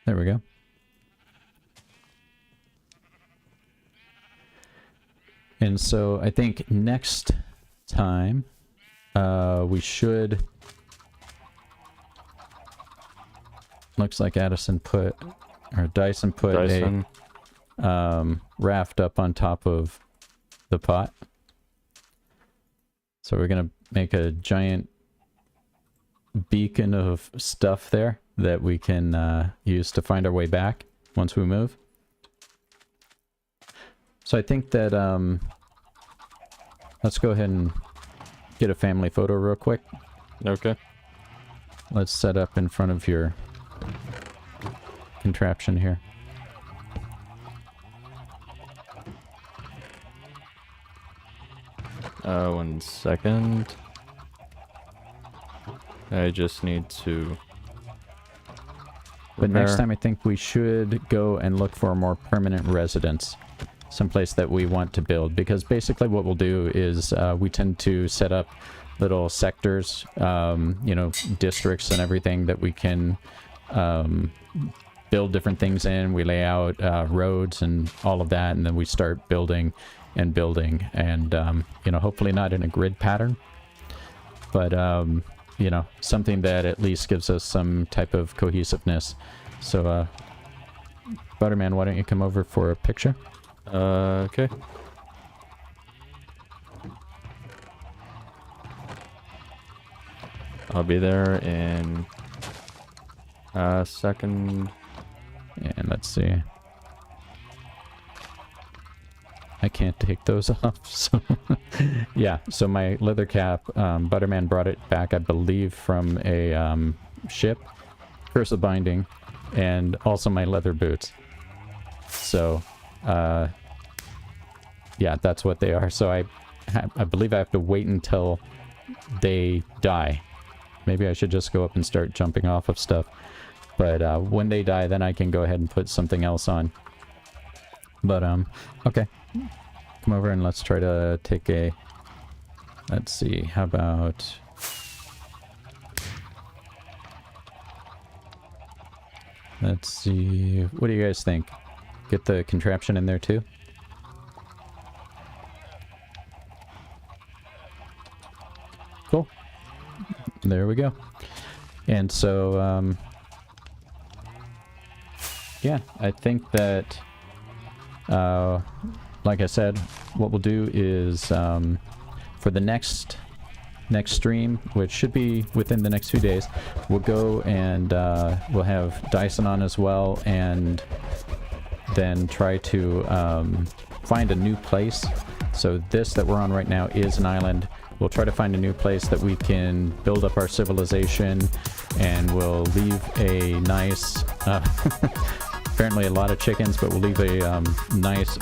Speaker 1: There we go. And so I think next time we should... Looks like Dyson put a raft up on top of the pot. So we're gonna make a giant beacon of stuff there that we can use to find our way back once we move. So I think that let's go ahead and get a family photo real quick.
Speaker 2: Okay.
Speaker 1: Let's set up in front of your contraption here.
Speaker 2: One second. I just need to...
Speaker 1: But next time I think we should go and look for a more permanent residence. Someplace that we want to build. Because basically what we'll do is we tend to set up little sectors, you know, districts and everything that we can build different things in. We lay out roads and all of that, and then we start building and building, and you know, hopefully not in a grid pattern, but you know, something that at least gives us some type of cohesiveness. So ButterMan, why don't you come over for a picture?
Speaker 2: Okay. I'll be there in a second.
Speaker 1: And let's see. I can't take those off, so yeah. So my leather cap, ButterMan brought it back, I believe, from a ship. Curse of Binding, and also my leather boots. So, yeah, that's what they are. So I believe I have to wait until they die. Maybe I should just go up and start jumping off of stuff. But when they die, then I can go ahead and put something else on. But, okay. Come over and let's try to take a... Let's see, how about... Let's see... What do you guys think? Get the contraption in there too? Cool. There we go. And so, yeah, I think that, like I said, what we'll do is, for the next stream, which should be within the next few days, we'll go and we'll have Dyson on as well, and then try to find a new place. So this that we're on right now is an island. We'll try to find a new place that we can build up our civilization, and we'll leave a nice apparently a lot of chickens, but we'll leave a nice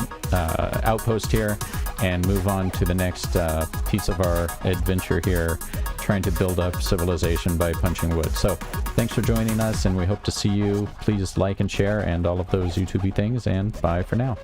Speaker 1: outpost here and move on to the next piece of our adventure here, trying to build up civilization by punching wood. So thanks for joining us, and we hope to see you. Please like and share and all of those YouTube-y things, and bye for now.